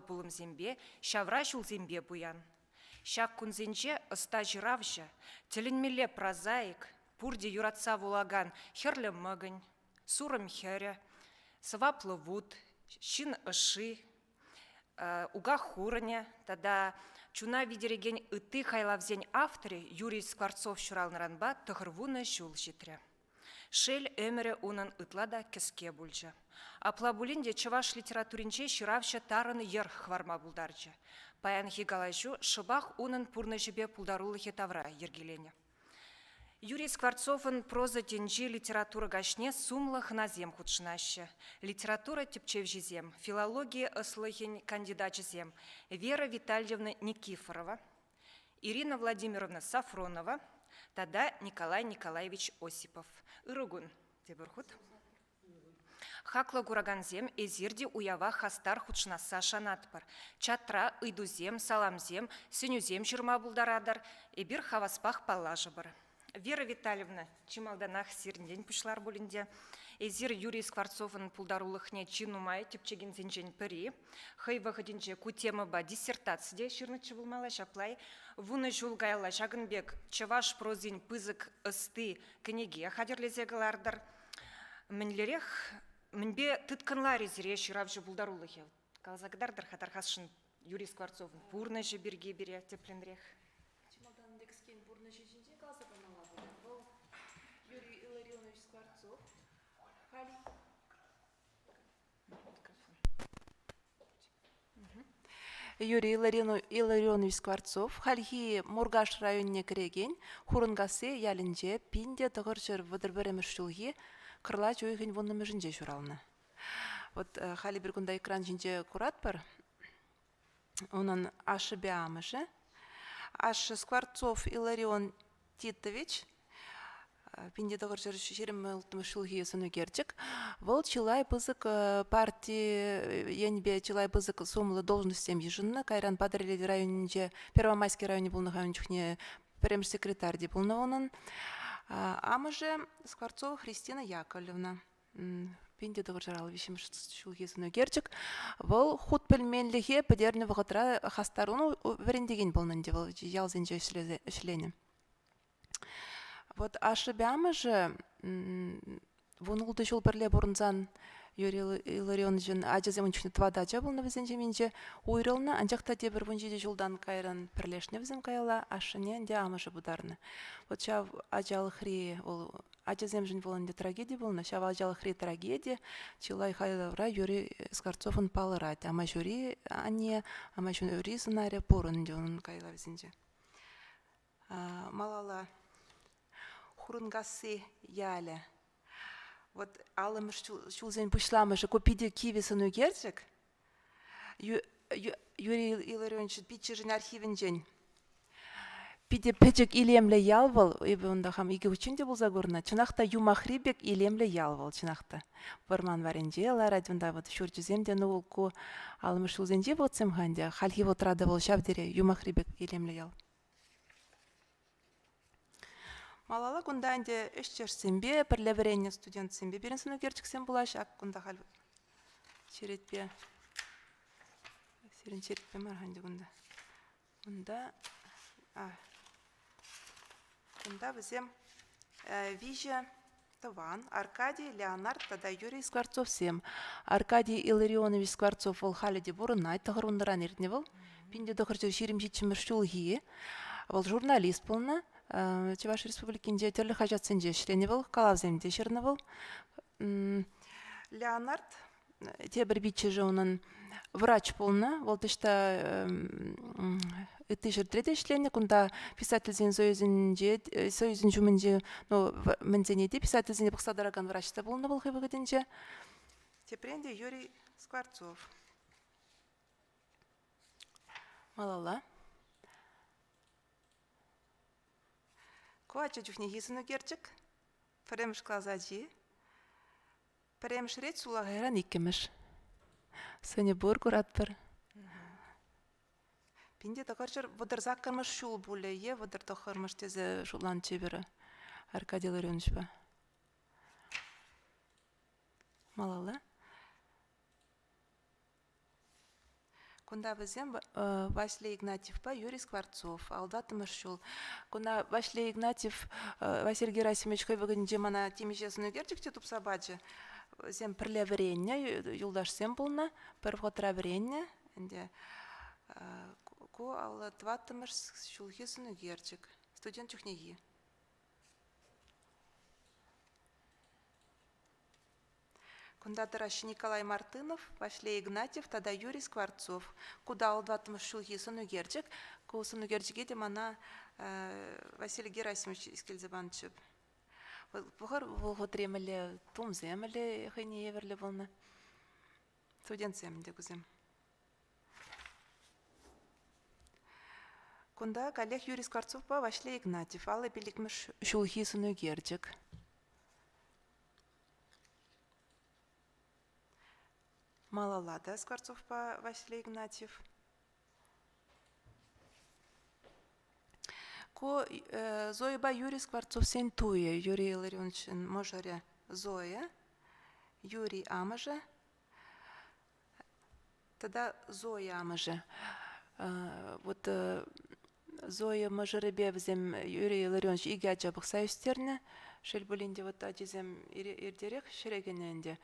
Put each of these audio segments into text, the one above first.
пулым зембе, шавра шул зембе буян. Шак кунзенче ыста жиравжа, тілінмеле прозаик, пурде юратса вулаган херлі мыгын, сурым хері, сываплы вуд, шин ыши, уга хурыне, тада чуна видереген ыты хайлавзен авторе Юрий Скворцов шуралныранба тұғырвуны жул житре. Шел өмірі унын ытлада кіске бүлжі. Апла бүлінде чываш литературинче шыравшы тарыны ер хварма бұлдаржы. Паян хигалайжу шыбақ унын пурны жібе пулдарулы хетавра ергелене. Юрий Скворцовын проза тенжи литература гашне сумлых назем худшынашы. Литература тепчев жезем, филология ыслыхин кандидат жезем, Вера Витальевна Никифорова, Ирина Владимировна Сафронова, тада Николай Николаевич Осипов. Ирыгун, тебірхут. Хакла гураганзем эзирди уява хастар худшынаса шанатпар. Чатра, ыйдузем, саламзем, сенюзем жырма булдарадар, эбир хаваспах паллажы бар. Вера Витальевна, чималданах сирінден пүшлар бөлінде, эзир Юрий Скворцовын пулдарулықне чинумай тепчеген зенжен піри, хай вағыденже кутема ба диссертация шырнычы болмала шаплай, вуны жулгайла жагынбек чаваш прозин пызык ысты кінеге хадерлезегілардар, мінлерех, мінбе тұтканлар езіре шыравжы пулдарулығы. Қалзағыдардар хатархасшын Юрий Скворцовын пурны жы берге бере тепленрех. Юрий Илларионович Скворцов. Юрий Илларионович Скворцов. Хальхи Мургаш районне кіреген, хурынғасы ялінже пинде тұғыршыр вадырбіреміш жылғы қырла жойғын воннымы жынже жұралны. Вот хали бір күнда экран жынже курат бар. Onun aşı беамыжы. Ашы Скворцов Илларион Титович. Пинде тұғыршыр шерім ұлтымы жылғы есіну керчік. Вол чилай бызык партии, енбе чилай бызык сомлы должностям ежинна, кайран Падреледи районинже, Первомайский районе был нахайнчухне премьер секретарь де был на онын. Амыже Скворцова Христина Яковлевна. Пинде тұғыршыр алвишім жылғы есіну керчік. Вол худ пельменліге педерні вғытра хастаруну верендеген болнан де вол ялзенже ішлене. Вот ашыбямы же вунулды жол бірле бұрынзан Юрий Илларионовичын ажызем үнчүні твадача болны візен жеменже уйрылны, анжақта де бір вунжеде жолдан кайран пірлешне візен кайла, ашыне де амыжы бұдарны. Вот шав ажалы хри, ажызем жын болынде трагедия болны, шав ажалы хри трагедия, чилай хайлавра Юрий Скворцовын палырады. Ама жюри ане, ама жюри сценария порын де оның кайла візенже. Малала хурынгасы ялі. Вот алымыш шулзен пышламышы копиде кивесыну керчік. Юрий Илларионович питчерін архивінжен. Пиде печек илемлі ялвал, ебі онда хам иге ученде болза көріна. Чынақта юмахрибек илемлі ялвал чынақта. Варман варенже, ларадвында вот шурчуземден олку алымыш шулзенде болсем ханде. Хальхи вот рада бол шавдере юмахрибек илемлі ял. Малала күнда әнде үшчерсембе, бірлебіренне студентсембе берінсіну керчіксен бұлаш, ақ күнда қал черетпе. Серін черетпе марханде күнда. Күнда бізем Вижа Тыван, Аркадий Леонард, тада Юрий Скворцов сем. Аркадий Илларионович Скворцов ол халеде бұрынай, тұғыр ұндыран ердіне бұл. Пинде дұқыр жерім жетшімір шулғи. Ол журналист болна. Чуваш республикинде түрлі хажатсынже шірене бол, калавземде шеріне бол. Леонард, те бір битчі жауның врач болна, ол тышта үтті жүрдіреді шірене, күнда писательзен союзін жүмінде, мінзенеде писательзене бұқсадараган врачта болна бол хебігідінже. Тепренде Юрий Скворцов. Малала. Коача жүхне есіну керчік, піреміш клазаджи, піреміш рет сулағайран иккеміш. Сөне бұр көрат бір. Пинде тақарчыр вадыр заккармыш шул бұлі, вадыр тақармыш тезе шулан чебері. Аркадий Илларионович ба. Малала. Кунда бізем Василий Игнатьев па Юрий Скворцов, алдатымыш жол. Кунда Василий Игнатьев, Василий Герасимович хой бүгінже мана темешесін өгерчікте тұпса бачы. Зем пірле вренне, юлдаш сем болна, пір вғытра вренне. Ку алла тваттымыш шулхесін өгерчік. Студент чухнеги. Кундатыраш Николай Мартынов, Василий Игнатьев, тогда Юрий Скворцов. Куда алдатым шулхи сынугерчик, ку сынугерчике де мана Василий Герасимович Искельзебанчып. Бұғыр бұғы тремелі том земелі хыне еверлі болны. Студент земінде күзем. Кунда коллег Юрий Скворцов па Василий Игнатьев, алы билікміш шулхи сынугерчик. Малалада Скворцов по Василий Игнатьев. Ко Зоя ба Юрий Скворцов сентуе, Юрий Илларионович Можаре Зоя, Юрий Амаже, тогда Зоя Амаже. Вот Зоя Можаребе взем Юрий Илларионович игяча бахсаюстерне, шельбулинде вот адизем ирдерек шерегененде.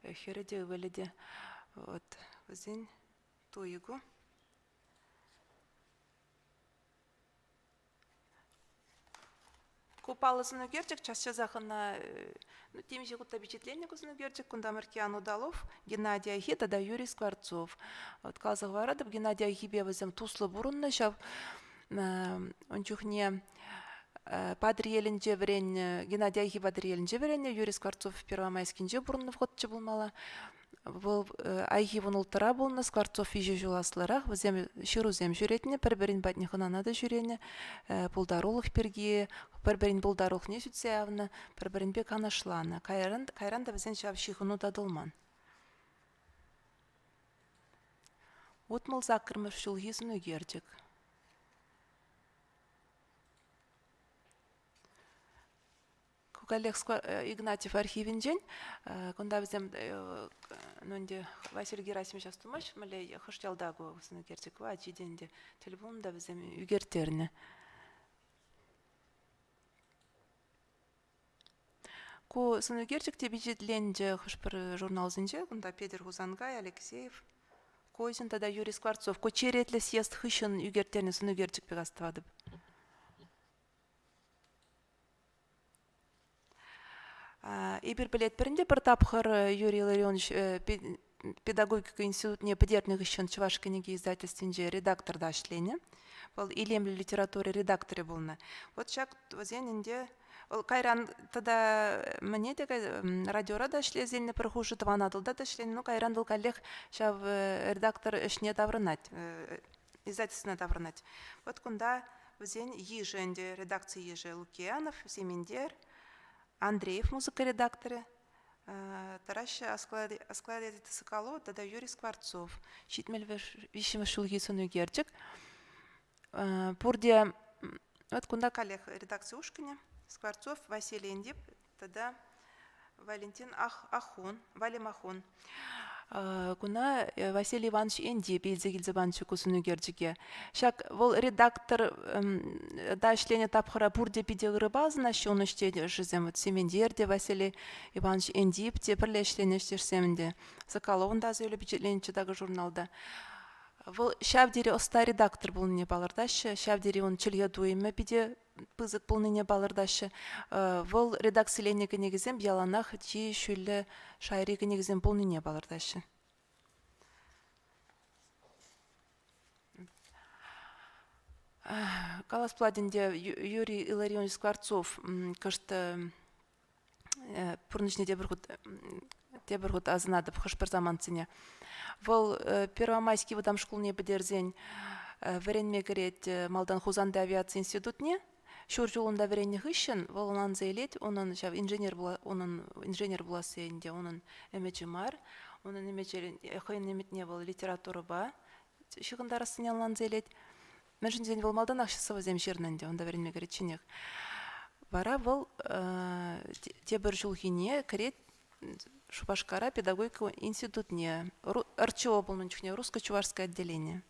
Хереде выледе вот зин туйгу купалысын өгерчик чаще захана темиже кутта впечатление кузын өгерчик кунда Маркиан Удалов, Геннадий Айхи, тогда Юрий Скворцов. Вот казах варадып Геннадий Айхибе возем туслы бурунны шав он чухне Падриелинже врен Геннадий Айхи Падриелинже врен Юрий Скворцов Первомайскинже бурунны входчы булмала. Бұл Айхи вон ултыра болны, Скворцов иже жоласларах, візем шырузем жүретіне, бір-бірін бәтнехананады жүрене, бұлдарулық берге, бір-бірін бұлдарулық не сүтсе авны, бір-бірін бек анашланы. Кайранда візен шав шихыну дадылман. Отмыл закырмыш шулгизін өгердік. Коллег Игнатьев архивинжен, кунда біздем Василий Герасимович астумаш, мөле хыштялдагу сыны кертік ва, жиденде телефонда біздем үгертеріне. Ку сыны кертік те бежетленде хышпыр журналзынже, кунда Петр Хузангай, Алексеев, Козин, тогда Юрий Скворцов. Ку черетлі съезд хышын үгертеріне сыны кертік пегастывадып. И билет бірінде бір тапқыр Юрий Илларионович педагогика институтіне підернік үшін Чувашкинеге издательственде редакторда ашлене. Бұл илемлі литература редакторы болны. Вот шак өзенінде, кайран тогда мне деге радиора да шлезенне прохожу тванадылда да шлен, ну кайран был коллег шав редактор ішне таврынать, издательственно таврынать. Вот кунда өзен еженде редакция еже Лукьянов, Семендер, Андреев, музыка редакторы, Тараща Аскладет Соколов, тогда Юрий Скворцов. Щитмель вещим шулгисон үгерчик. Пурде, вот кунда коллег редакции Ушкине, Скворцов, Василий Индип, тогда Валентин Валим Ахон. Куна Василий Иванович Индип, Идзегильзе Иванович кусын үгерчике. Шак, вол редактор да шление тапхара пурде пидегры базына, шон үштеде жизем, вот Семендерде Василий Иванович Индип, те пірле шление штешсемінде. Соколовын да зөйлі печетленчі дағы журналда. Вол шавдері оста редактор бұл не балырдашы, шавдері он чілге дуйымы биде пызык бұл не балырдашы. Вол редакциленеге негізем бяланах ти шүлі шайреге негізем бұл не балырдашы. Каласпладинде Юрий Илларионович Скворцов кышты пұрнышне дебіргут азынады бұқыш бір заманцыне. Вол Первомайский выдам школне бідерзен варенме керет Малдан Хузанды авиация институтне. Шур жолында варенне хыщен, вол онан зейлет, онын инженер буласы енде, онын эмечі мар, онын эмечі хойын эметне бол литература ба, шығындар астыне онан зейлет. Мен жынден вол Малдан ақшысы вазем жерненде, онда варенме керет чинек. Бара вол те бір жолгине керет Шупашкара педагогика институтне, РЧО болнучне, русско-чувашское отделение.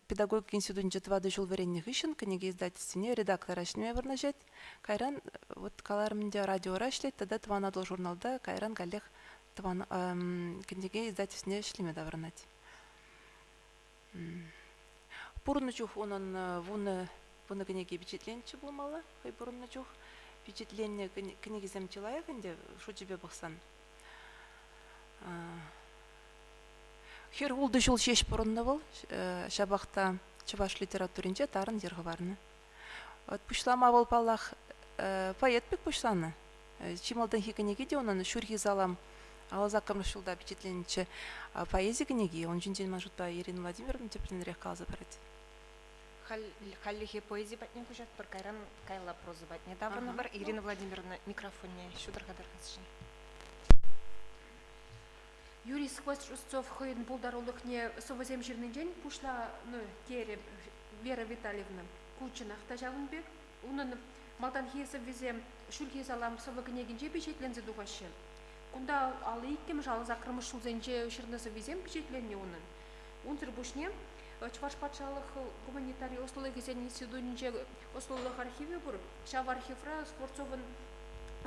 Педагогика институтне твады жыл веренне хыщен, книги издательстве редактор ашне вырнажет. Кайран, вот каларминде радио рашлет, тогда тванадыл журналда, кайран галех тван книги издательстве шлеме давырнать. Пурнучух онын вуны книги впечатленче болмалы, хай пурнучух впечатление книги замчилая, где шу тебе бахсан. Хер улды жол шеш бұрынны бол, шабақта чуваш литературинче тарын дергаварны. Вот пушлама бол паллах поэт бек пушланы. Чималдан хи книги де онын шурхи залам алазакам шулда впечатленче поэзия книги, он жинжен мажута Ирина Владимировна тепленрех калза брать. Халлихи поэзия батнен кушат бір кайран кайла проза батне. Даврны бар Ирина Владимировна микрофонне шударгадар хасшын. Юрий Скворцов хойын булдарулықне совозем жирный день пушла тере Вера Витальевна Кучина хтажалынбек. Унын малдан хиесіп везем шульхи салам совыгынегенже печетлензе духашы. Кунда алы иккем жалы закрымыш шулзенже шырнысы везем печетленне унын. Унтыр бушне Чуваш патшалық гуманитарий Ослолы кезен институтынче Ослолық архиве бұр. Шав архивра Скворцовын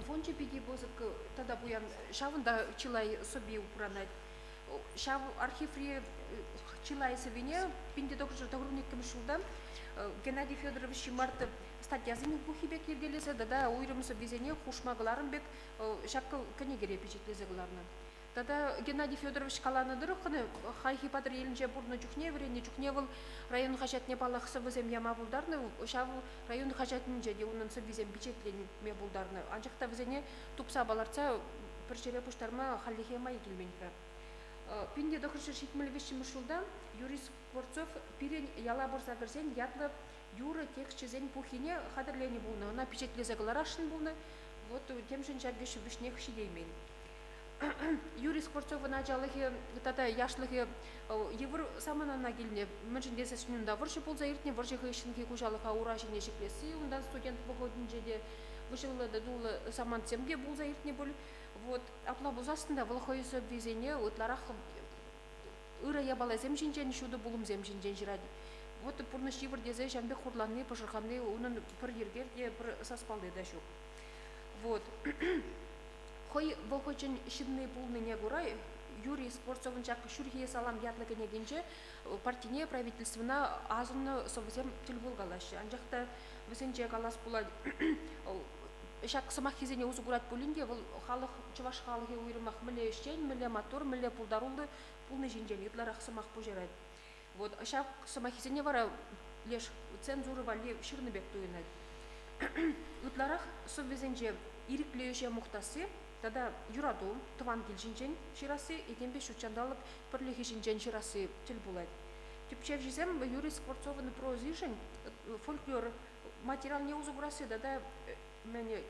фонче пиги бозык тада буян шавында чилай соби упранать. Шав архивре чилай совине пинде докжыр тагрунник кемшулда Геннадий Федорович Март статьязын бухибек ергелесе да уйрымсы везене хушмагларын бек шаккы кенегере печетлезегларны. Тада Геннадий Федорович каланы дырықыны хайхи падыр елінже бұрны жүхне врене жүхневыл район хажатне балақсы візем яма бұлдарны, шавыл район хажатнынже де онын візем бичетленме бұлдарны. Анжақта візене тупса баларца бір жере пұштарма халихе май келменді. Пинде дұқыршы шетмілвеші мұшылда Юрий Скворцов пирен яла бұрза кірзен ятлы юры текстчезен пухине қадырлені бұлны. Она печетлезеглар ашын бұлны, вот тем жын жаргеші бішне хшидеймен. Юрий Скворцов началығы тата яшлығы евр саманана келіне мүншін десесінінде вұршы болза ертіне вұршығы ішінге күжалыға ура жіне шеклесі, ондан студент бұғыдын жеде вышылы да дулы саман семге болза ертіне бол. Вот, апла бұзасында бұл қойысы везене ұтларақ ұры ябала земжінжен, шуды бұлым земжінжен жирады. Вот, бұрныш евр дезе жәмбе құрланы, пұшырқаны, оның бір ергерде бір саспалды да шук. Вот. Хой волхочин шидный пулны не гурай, Юрий Скворцовын жак шурхие салам ятлыгы негенже партине правительствына азынны совзем тіл болгалашы. Анжақта візенже галас бұлад шак сымақ кезене ұзы гурат пулинде, бұл халық, чываш халығы уйрымақ мүлі іштен, мүлі мотор, мүлі пулдарулды пулны жинжен, етларақ сымақ бұжырайды. Вот, шак сымақ кезене вара леш цензуры вали шырны бек туйнайды. Етларақ совзенже ириклеюше мұқтасы, тада юраду тыван келжінжен ширасы, еденбе шучандалып бірлігі жінжен ширасы тіл болады. Тепчев жезем Юрий Скворцовын прозишен, фольклор материал не узуграсы, да мәне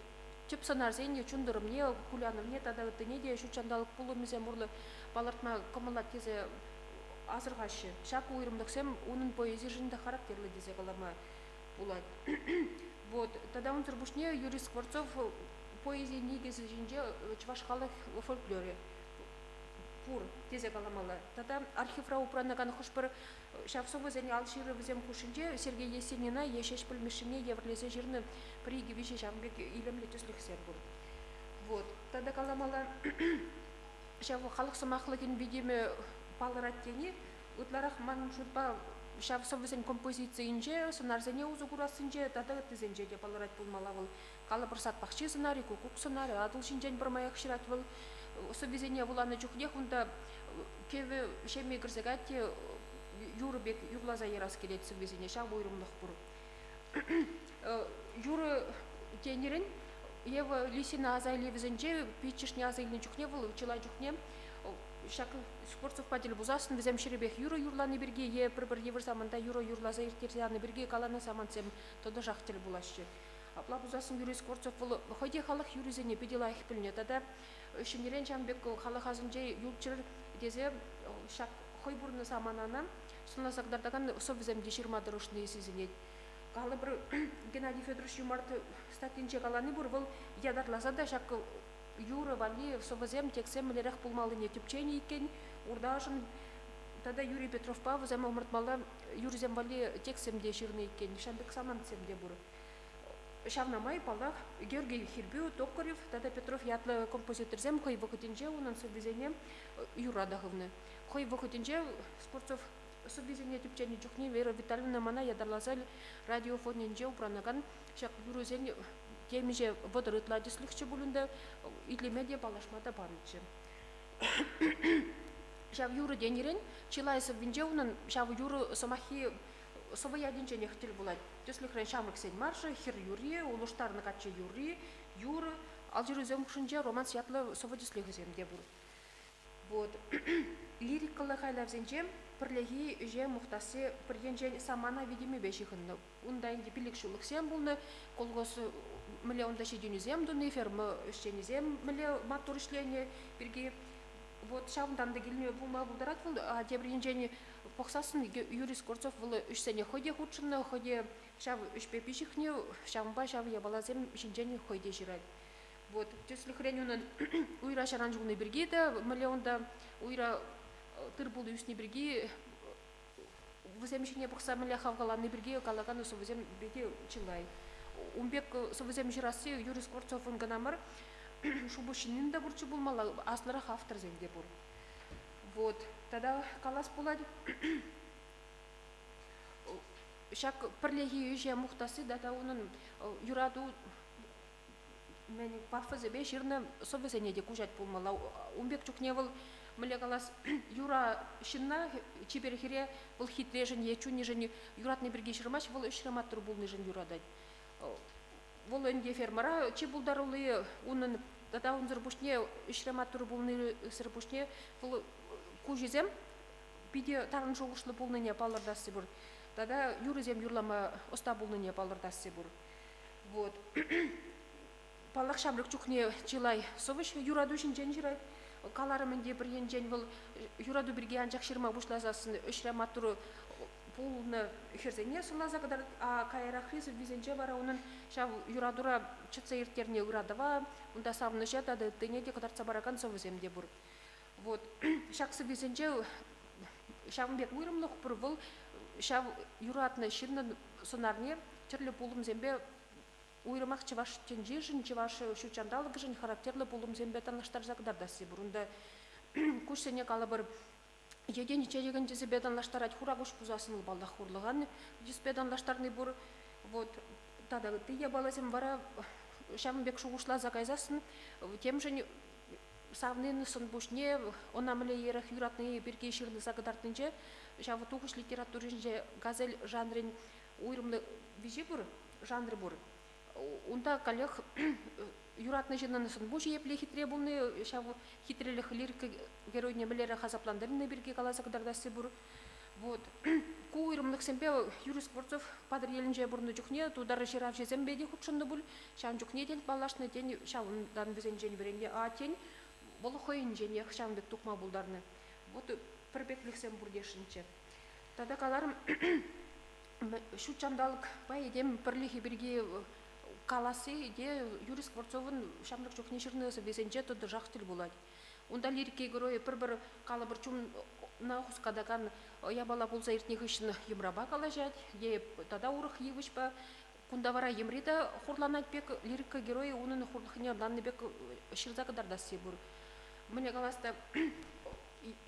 теп санарзен, чундырым не, куляным не, тада не де шучандалып пулымызе мұрлы балартма комалат тезе азырғашы. Шак уйрымдықсем, оның поэзия жында характерлі дезе қалама болады. Вот, тада он тұрбушне Юрий Скворцов поэзия негізі жинже чуваш халық фольклоре пур тезе каламалы. Тада архивра упранаган хошпыр шавсовы зәне алширы візем кушинже Сергей Есенина ешеш пілмешіне еврлезе жирны приги виші жамбек илемле төслік сер бұл. Вот, тада каламалы шавы халық сымақлығын бедемі палыраттені ұтларақ манын жұтпа шавсовы зән композицияинже, сценарзене узы курасынже, тада тізенже де палырат болмалавыл. Калы бір сатпақчы сценарий, кукук сценарий, адыл шинжен бір маяқ шырат был. Совезене буланы жүхне, хүнда кеві шеме кірзегатте юры бек юрлаза ерас келет совезене, шақ бойрымлық бұр. Юры тенерін, еві лисина азайлы візенже, печішне азайлы жүхне был, чыла жүхне, шақ Скворцов падел бузасын, візем шеребек юры юрланы бірге, бір евір заманда юры юрлаза ертерзяны бірге каланы самансем, тоды жақ тіл бұлашы. Апла бузасын Юрий Скворцов бұл, қойде халық юризене бедел айық біліне, тада үшінерен жамбек халық азынже юлчыр дезе шақ қой бұрны саманана, сұнла сағдардаған совіземде 20 дұрышны есізінет. Қалы бір Геннадий Федорович Юмарт статинче қаланы бұр, бұл ядарласа да шақ юры вали совозем тексем лерах пулмалы не тюпчени иккен урдажын тогда Юрий Петров пав зем омыртмала юрзем вали тексем де ширный иккен шамбек саманцем де бур шавнамай палах Георгий Хирбю Токарев тогда Петров ятлы композитор зем хой вокутинже унан совезене Юра даховны хой вокутинже спортсов совезене тюпчени чухни Вера Витальевна мана ядарлазаль радиофонинже упранаган шак юрзен темиже водорытладислыкчы булунда итле медиа палашмада барычы. Шав юры денерен чилайсып винже унан шав юры самахи собая денчене хтел булат. Төслихрен шамрык сен маршы хир юри, улуштарны катчы юры, ал жүрүзем кушынче роман сиятлы совадислыгызем де бур. Вот. Лирикалы хайлавзенче пірлеги же мұқтасы пірденжен самана видими бешіхінні. Унда инде пилік шулықсем бұлны, колғосы міле онда шеденізем дуны, фермы үшченізем міле матур ішлене бірге. Вот шавынданды келіне бұлма бұлдарат бұл, а дебірденжені поқсасын Юрий Скворцов бұл үш сәне ходе худшынны, ходе шав үшпе пешіхне, шавынба шавы ябалазем шинжені ходе жирайды. Вот, төсліхрен унын уйра шаранжуны бірге де, міле онда уйра тыр бұл үсіне бірге віземшіне бұқса міле қавғаланы бірге қалаған совызем бірге чылай. Умбек совызем жирасы Юрий Скворцовын ғанамыр шубушинин да бурчу булмала аслырақ автор зенде бур. Вот, тогда калас болады. Шак пірлеги үйже мұқтасы да оның юраду мен пафызы бе жирны совызене де кужат булмала. Умбек чукневыл міле калас юра шинна чиперхире бұл хитрежін ечуни жын юратны бірге жырмаш бұл үшрематтыр бұлны жын юрадай. Бұл өнде фермара чи бұлдарулы унын тада унзыр бушне үшрематтыр бұлны сыр бушне бұл кужезем биде тарын жоғышлы бұлны не палырдасы бұр. Тада юрызем юрлама оста бұлны не палырдасы бұр. Вот. Палақ шамрық чухне чилай совыш юраду жинжен жирай. Каларымынде бір енжен бұл юраду бірге анжақ шырма бұшлазасын үшрематтыры пулны херзене сулаза кадар а кайра хризы визенче бара унун шав юрадура чыца иртерне урадова унда савны жатады тенеде кадарца баракан совыземде бур. Вот шаксы визенче шавымбек уйрымлык бур бул шав юратны ширны сонарне чырлы пулым зембе уйрымак чываш тенжижин чываш шучандалык жин характерлы пулым зембе таныштар закдардасы бурунда кушсене калабыр Еден ичедеген жезебедан лаштарать хурагуш пузасын балда хурлыган жезбедан лаштарны бур вот тада тыя баласым бара шамбек шугушла заказасын тем же савнын сын бушне она мле ерах юратны бирге ширны загадартынче шавы тугуш литературинже газель жанрын уйрымлы вижи бур жанры бур унда коллег юратны жинаны сын буш епле хитре булны шавы хитрелих лирика геройне млере хазапландырны бирге каласа кадардасы бур вот ку уйрымлык семпе Юрий Скворцов падыр елинже бурны жукне тудары жирав жезем беди хутшынды бул шан жукне ден балашны ден шавындан бізен жен беренге а тен бұл хойын жен шамбек тукма булдарны вот пірбеклік сем бурдешінче тада каларым шу чандалык бай едем бірлихи бірге каласы де Юрий Скворцовын шамлык жукне шырнысы бесенче туды жақтыл болады. Унда лирикей герой бір калы бір чум на хускадаган ябала болса иртнег үшін емраба калажат, е тада урых евышпа, кунда вара емрида хурланат бек лирика герой унын хурлыхыне данны бек шырза кадардасы бур. Мне каласта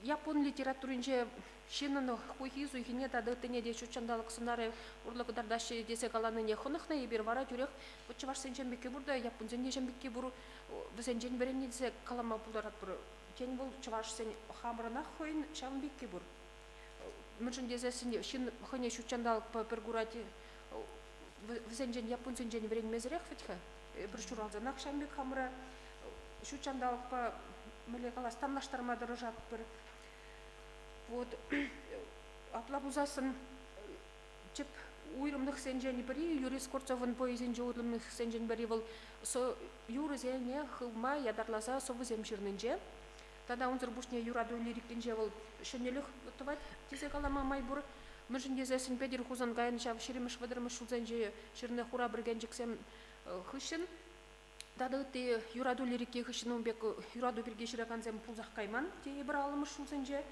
япон литературинже шинаны хуйхизу ихине тады тыне де шучандалык сынары урлы кадардасы десе каланы не хонықна ебер вара жүрек чываш сенчен бекке бурда япон сен нежен бекке бур візенжен беремне десе калама булдарат бур. Кен бұл чываш сен хамырына хойын шам бекке бур. Мүржін дезесін шин хыне шучандалык пергурати візенжен япон сенжен берен мезірек фетха. Бір шуралзанақ шам бек хамыра шучандалык па міле калас тамнаштарма дырыжат бір. Вот аплабузасын чеп уйрымдық сенжен бірі Юрий Скворцовын поэзин жауырлымдық сенжен бірі бұл юры зене хылма ядарласа совы земшірнінже. Тада унзыр бушне юраду лириктінже бұл шөнелік тұват тесе калама майбур. Мүржін дезесін педір хузан ғайын шав шереміш вадырмыш шулзенже шырны хура бірген жексем хышын. Дады те юраду лирикке хышының бек юраду бірге шыраганзем пулзақ кайман, те бір алымыш шулсенже.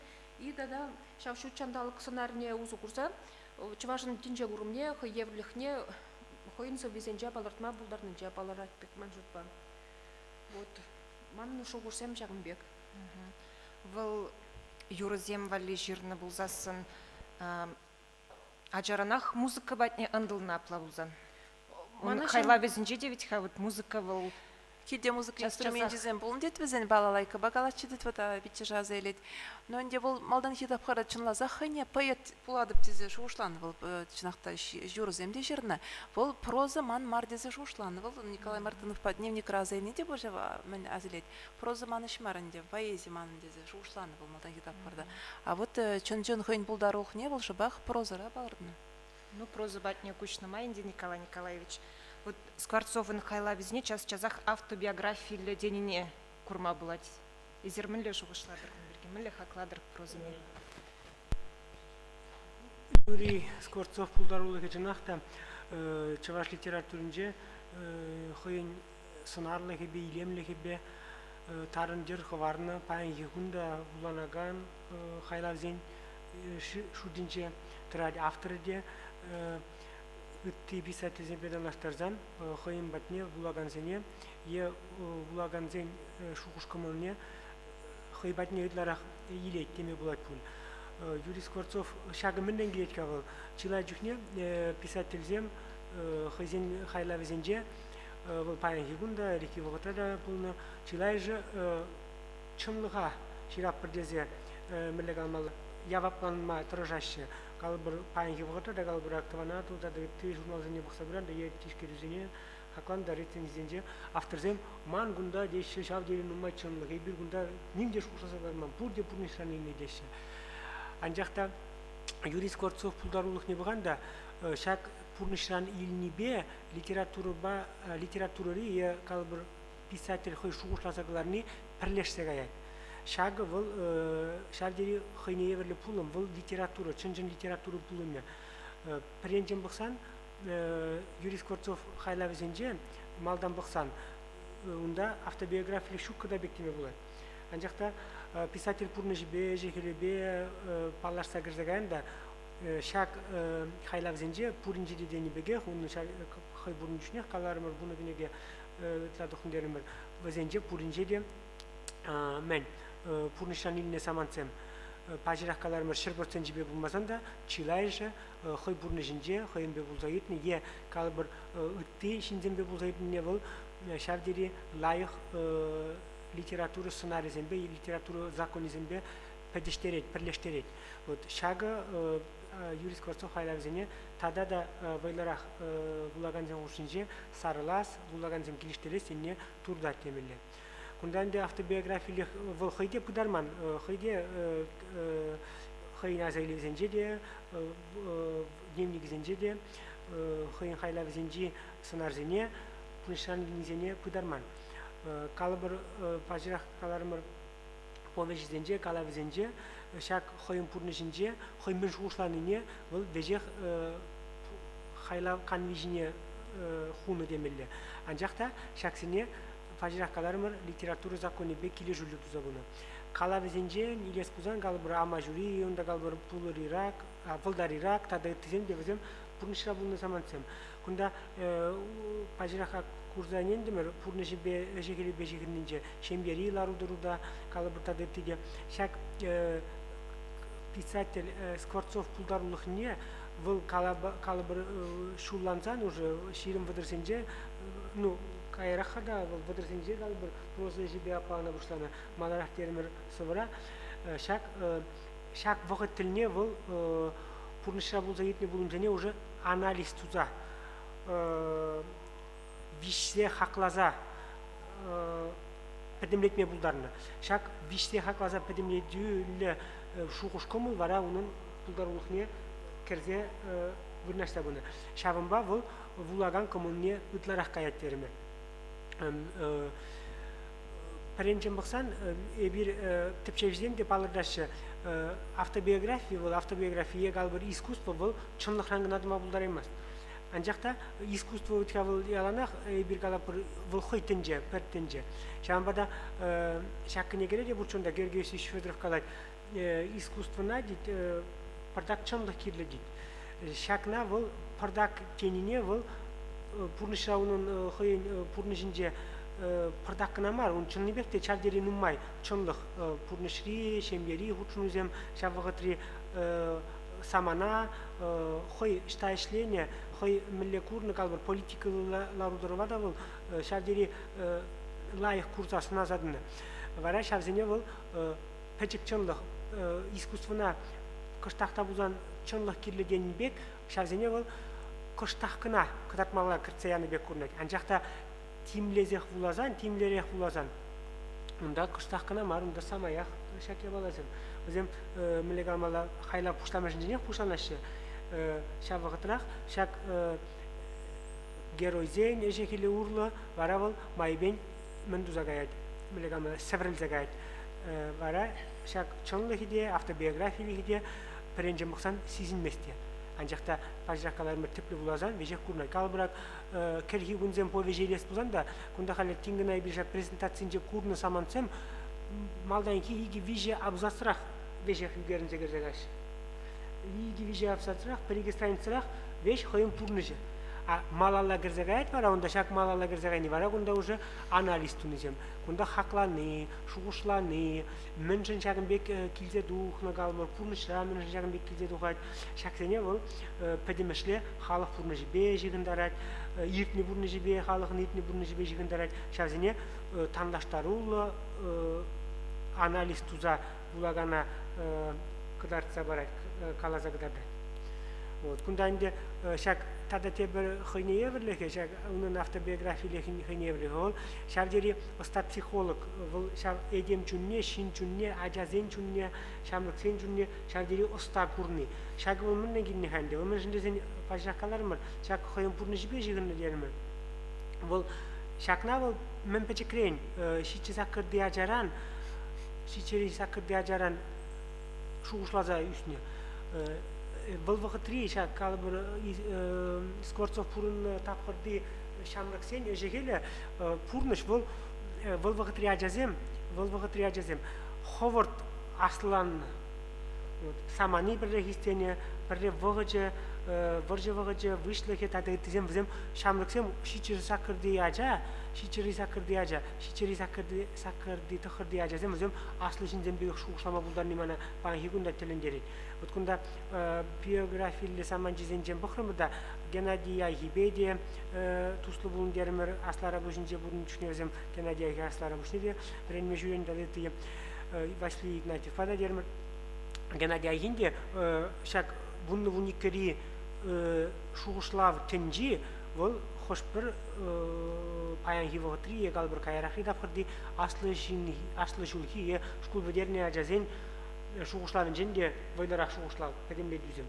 И дада шавшу чандалық сценаріне узу курса, чывашын тинже курымне, хы еврлихне, хыйын соввезенже балартма булдарнынже баларат бек манжутпа. Вот, ман шул курсем жағым бек. Выл юрызем вали жирны булзасын, ажаранах музыка батне андылна плавузан. Он хайла везенже девять хавыт музыка выл. Кейде музыка Час инструмент жезен болын дет везен балалайка багалачы дет вата битче жаза елет. Но онде бұл малдан хитап қара чынлаза хыне поэт буладып тезе шушланы бұл чынақта жүрземде жерна. Бұл проза ман мар дезе шушланы. Бұл Николай Мартынов по дневник разайны де боже мен азелет. Проза ман ишмарынде, поэзия ман дезе шушланы бұл малдан хитап қарда. А вот чын хыйн бұл дарух не бұл шыбақ прозара балырдны. Ну, проза батне кучна майнде Николай Николаевич. Вот Скворцовын хайла везне час-часах автобиографии для денине курма булать. Изер милле жугышладыр берген, милле хакладыр прозыне. Юрий Скворцов пулдарулы жинақта чаваш литературинже хыйын сынарлы хебе, илемлі хебе тарын жыр хыварны пайын егунда уланаган хайла везен шудинче тырад авторы де Үтті писатель педалаштарзан хыйын батне булаганзене е булаганзен шуқушкамылне хый батне ытларах илет теме булат пул. Юрий Скворцов шагымынден келет кавыл. Чилай жүхне писательзем хыйзен хайла везенже бұл паян хигунда реки воготада пулны чилай же чымлыға ширап бірдезе мілік алмалы явапланма тұрыжашы. Kalbur payınki vakıta da kalbur aktivanatı da tüy jurnalzine baksabilen de yer tişkerizine haklan da retenizence afterzem man gunda deşe şav derin numay çınlığı bir gunda nimce şuşasa vermem burada purnişran ilme deşe ancak da Юрий Скворцов puldaruluk ne bakan da şak purnişran ilni be literatуры ya kalbur pisatelь hoy şuşlasaklarını birleşse gayet Шагы выл шардери хыйне еверле пулым выл литература, чынжын литература пулым я. Пренжен бақсан, Юрий Скворцов хайла везенже малдан бақсан, онда автобиографиялы шуккада бектеме болады. Анжақта писатель пурны жібе, жекелебе, паллашса кірзагайын да, шак хайла везенже пуринжі дедені беге, оны хай бұрын жүшіне, қаларымыр бұны денеге тадықындерімір везенже пуринжі де мен пурнишан илне саманцем пажирахкаларымыр шырбыртен жібе болмасан да чилайжы хой бурнижинже хойынбе булзайытны е калбыр ытты шинзембе булзайытны бұл шардери лайық литература сценаризембе литература законизембе педештерет, пірлештерет. Вот шага Юрий Скворцов хайлавзене тада да вайларах булаганзем ушинже сарылас булаганзем килиштерес сенне турда темелле. Kundan da avtobiyografiyli vol xeyde pudarman xeyde xeyna zeyli zenci de dnevnik zenci de xeyn hayla zenci sınar zene punşan zene pudarman kalbur pajrah kalarmır povej zenci kalav zenci şak xeyn purni zenci xeyn ben şuşlanine vol vejeh hayla kanvijine xunu demelle ancak da şaksine Fajrah kalarımır literaturu zakonu bekili jüllü tuzabını. Kala vezince İlyas Kuzan galbur amajuri, onda galbur pulur Irak, vıldar Irak, tada tizem de vezem purnişra bulunu zamansem. Kunda Fajrah kurzanen demer purnişi be jekeli bejikinince şemberi laruduruda galbur tada tide. Şak писатель Скворцов пулдарулых не был калабр шулланзан уже ширим выдерсенже ну кайрахада выдерсенже калабр проза жибе апана бушлана манарах термер собра шак вакыт тилне был пурнышра булза етне булымжане уже анализ туза вишсе хаклаза педемлетме булдарны шак вишсе хаклаза педемледүле шуқуш көміл вара оның пулдарулықне керзе вырнашта бұны. Шавымба бұл вулаган көміліне үтларақ қаяттеріме. Пәренчен бұқсан, бір тіпшевізден деп алырдашы автобиография бұл, автобиография қалбыр искусство бұл чынлық раңын адыма бұлдар емес. Анжақта искусство өткавыл яланақ бір қалапыр вылхой тінже, пір тінже. Шамбада шаққыне келеді, бұрчонда Георгий Федоров қалайды, искусствона дейді, пардак чынлық керлі дейді. Шақына выл пардак кеніне выл пұрныша оның қойын пұрнышынже пардак қынамар, он чынны бекте чардері нұмай, чынлық пұрнышри, шембері, хұтшын шавығытри самана, хой штайшление, хой миллекурны калбыр политикалар да был шавдери лайық курсасына задыны. Вара шавзене был пәчік чынлық искусствына кыштақта бұзан чынлық керлеген бек, шавзене был кыштаққына кытатмалар кіртсаяны бек көрнек. Анжақта тимлезех булазан, тимлерех булазан. Онда кыштаққына мар, онда самаяқ шәке балазын. Өзім мілегалмала қайла пұштамашын женех пұштанашы шавығытырақ, шәк геройзен, ежекелі ұрлы, вара бұл майбен міндуза ғайад, мілегалмала сәвірілзі ғайад. Вара шәк чынлығы де, автобиографиялығы де піренже мұқсан сезінместе. Анжақта пажраққаларымыр тіплі бұлазан, вежек көрнай. Калбырақ кәрхи күнзен по вежелес бұлан да, күнда қалы теңгінай бір жақ презентациянже көрні саманцем, малдан иги виже абзацрах веже хюгерн зегерзегаш. Иги виже абзацрах перегистраницрах веж хоем пурныже. А малалла герзегайт вара, онда шак малалла герзегайни вара, кунда уже анализ тунизем. Кунда хакланы, шугушланы, міншін шагын бек килзе духна галмар пурнышра, міншін шагын бек килзе духайт. Шаксене бұл пәдемешле халық пурныжы бе жигіндарайт, иртні пурныжы бе, халықын иртні пурныжы бе жигіндарайт. Шаксене тандаштарулы анализ туза булагана кыдарца барайт, калаза кыдардай. Кунда инде шак тада тебір хойнее бірлігі, шак оның автобиографиялы хойнее бірлігі ол, шардері оста психолог, шар едем жүнне, шин жүнне, ажазен жүнне, шамлықсен жүнне, шардері оста күрні. Шак ол мүнне кенне ханде, ол мүн жіндезен пажақаларымыр, шак хойын пұрны жібе жығынны дерімір. Ол шакна ол мен пәчекрен, шичі сақырды ажаран, шичері сақырды ажаран шуғышлаза үсіне. Бұл вақытри шак калыбыр Скворцов пұрын тапқырды шамрақсен ежегелі пұрныш бұл вақытри ажазем, Ховард Аслан самани бір регистене, бір вғыжы, вышлығы тады тізем бізем шамрақсем шичері сақырды ажа, шичері сақырды тұқырды ажазем бізем аслы жінден бейік шуғышлама бұлдар немана бағын хигунда тіліндерет. Откуда биографиялы саман жезенжен бұқырымыда Геннадий Айгибеде туслы бұлын дерімір аслара бұжынже бұрын түшінерзем Геннадий Айги аслара бұшынеде біренме жүрен дәлетті Василий Игнатьев пада дерімір Геннадий Айгинде шак бұнны вуникері шуғышлав тінжі ол хош бір паян хивоғытри егал бір кайрақи дапқырды аслы жүлхи шкул бөдеріне ажазен шуғышлавын женде вайларақ шуғышлав пәдембе дүзім.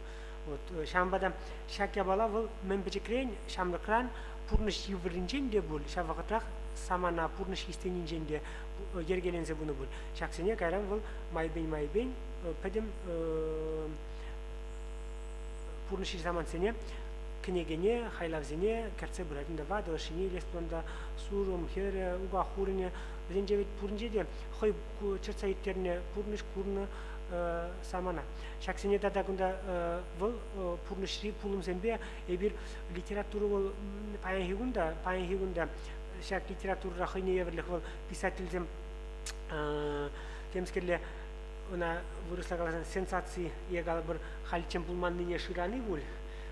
Шамбада шакя бала бұл мен бәчекрен шамлықран пұрныш евірін женде бұл, шавақытрақ самана пұрныш истенін женде ергелензе бұны бұл. Шаксене кайран бұл майбен пәдем пұрныш заман сене кінегене, хайлавзене, кәртсе бұрадында вады, ошыне, леспланда, сурым, хері, уға хурыне, бізден жевет пұрынжеде, қой чыртса еттеріне пұрныш күріні самана. Шаксене дада күнда бұл пұрнышри пұлымзенбе, ебір литературы бұл паян хигунда, шак литература қойне еверлік бұл писательзем темскерле она выросла қаласан сенсации егалы бір халичен пұлманныне шыраны бұл.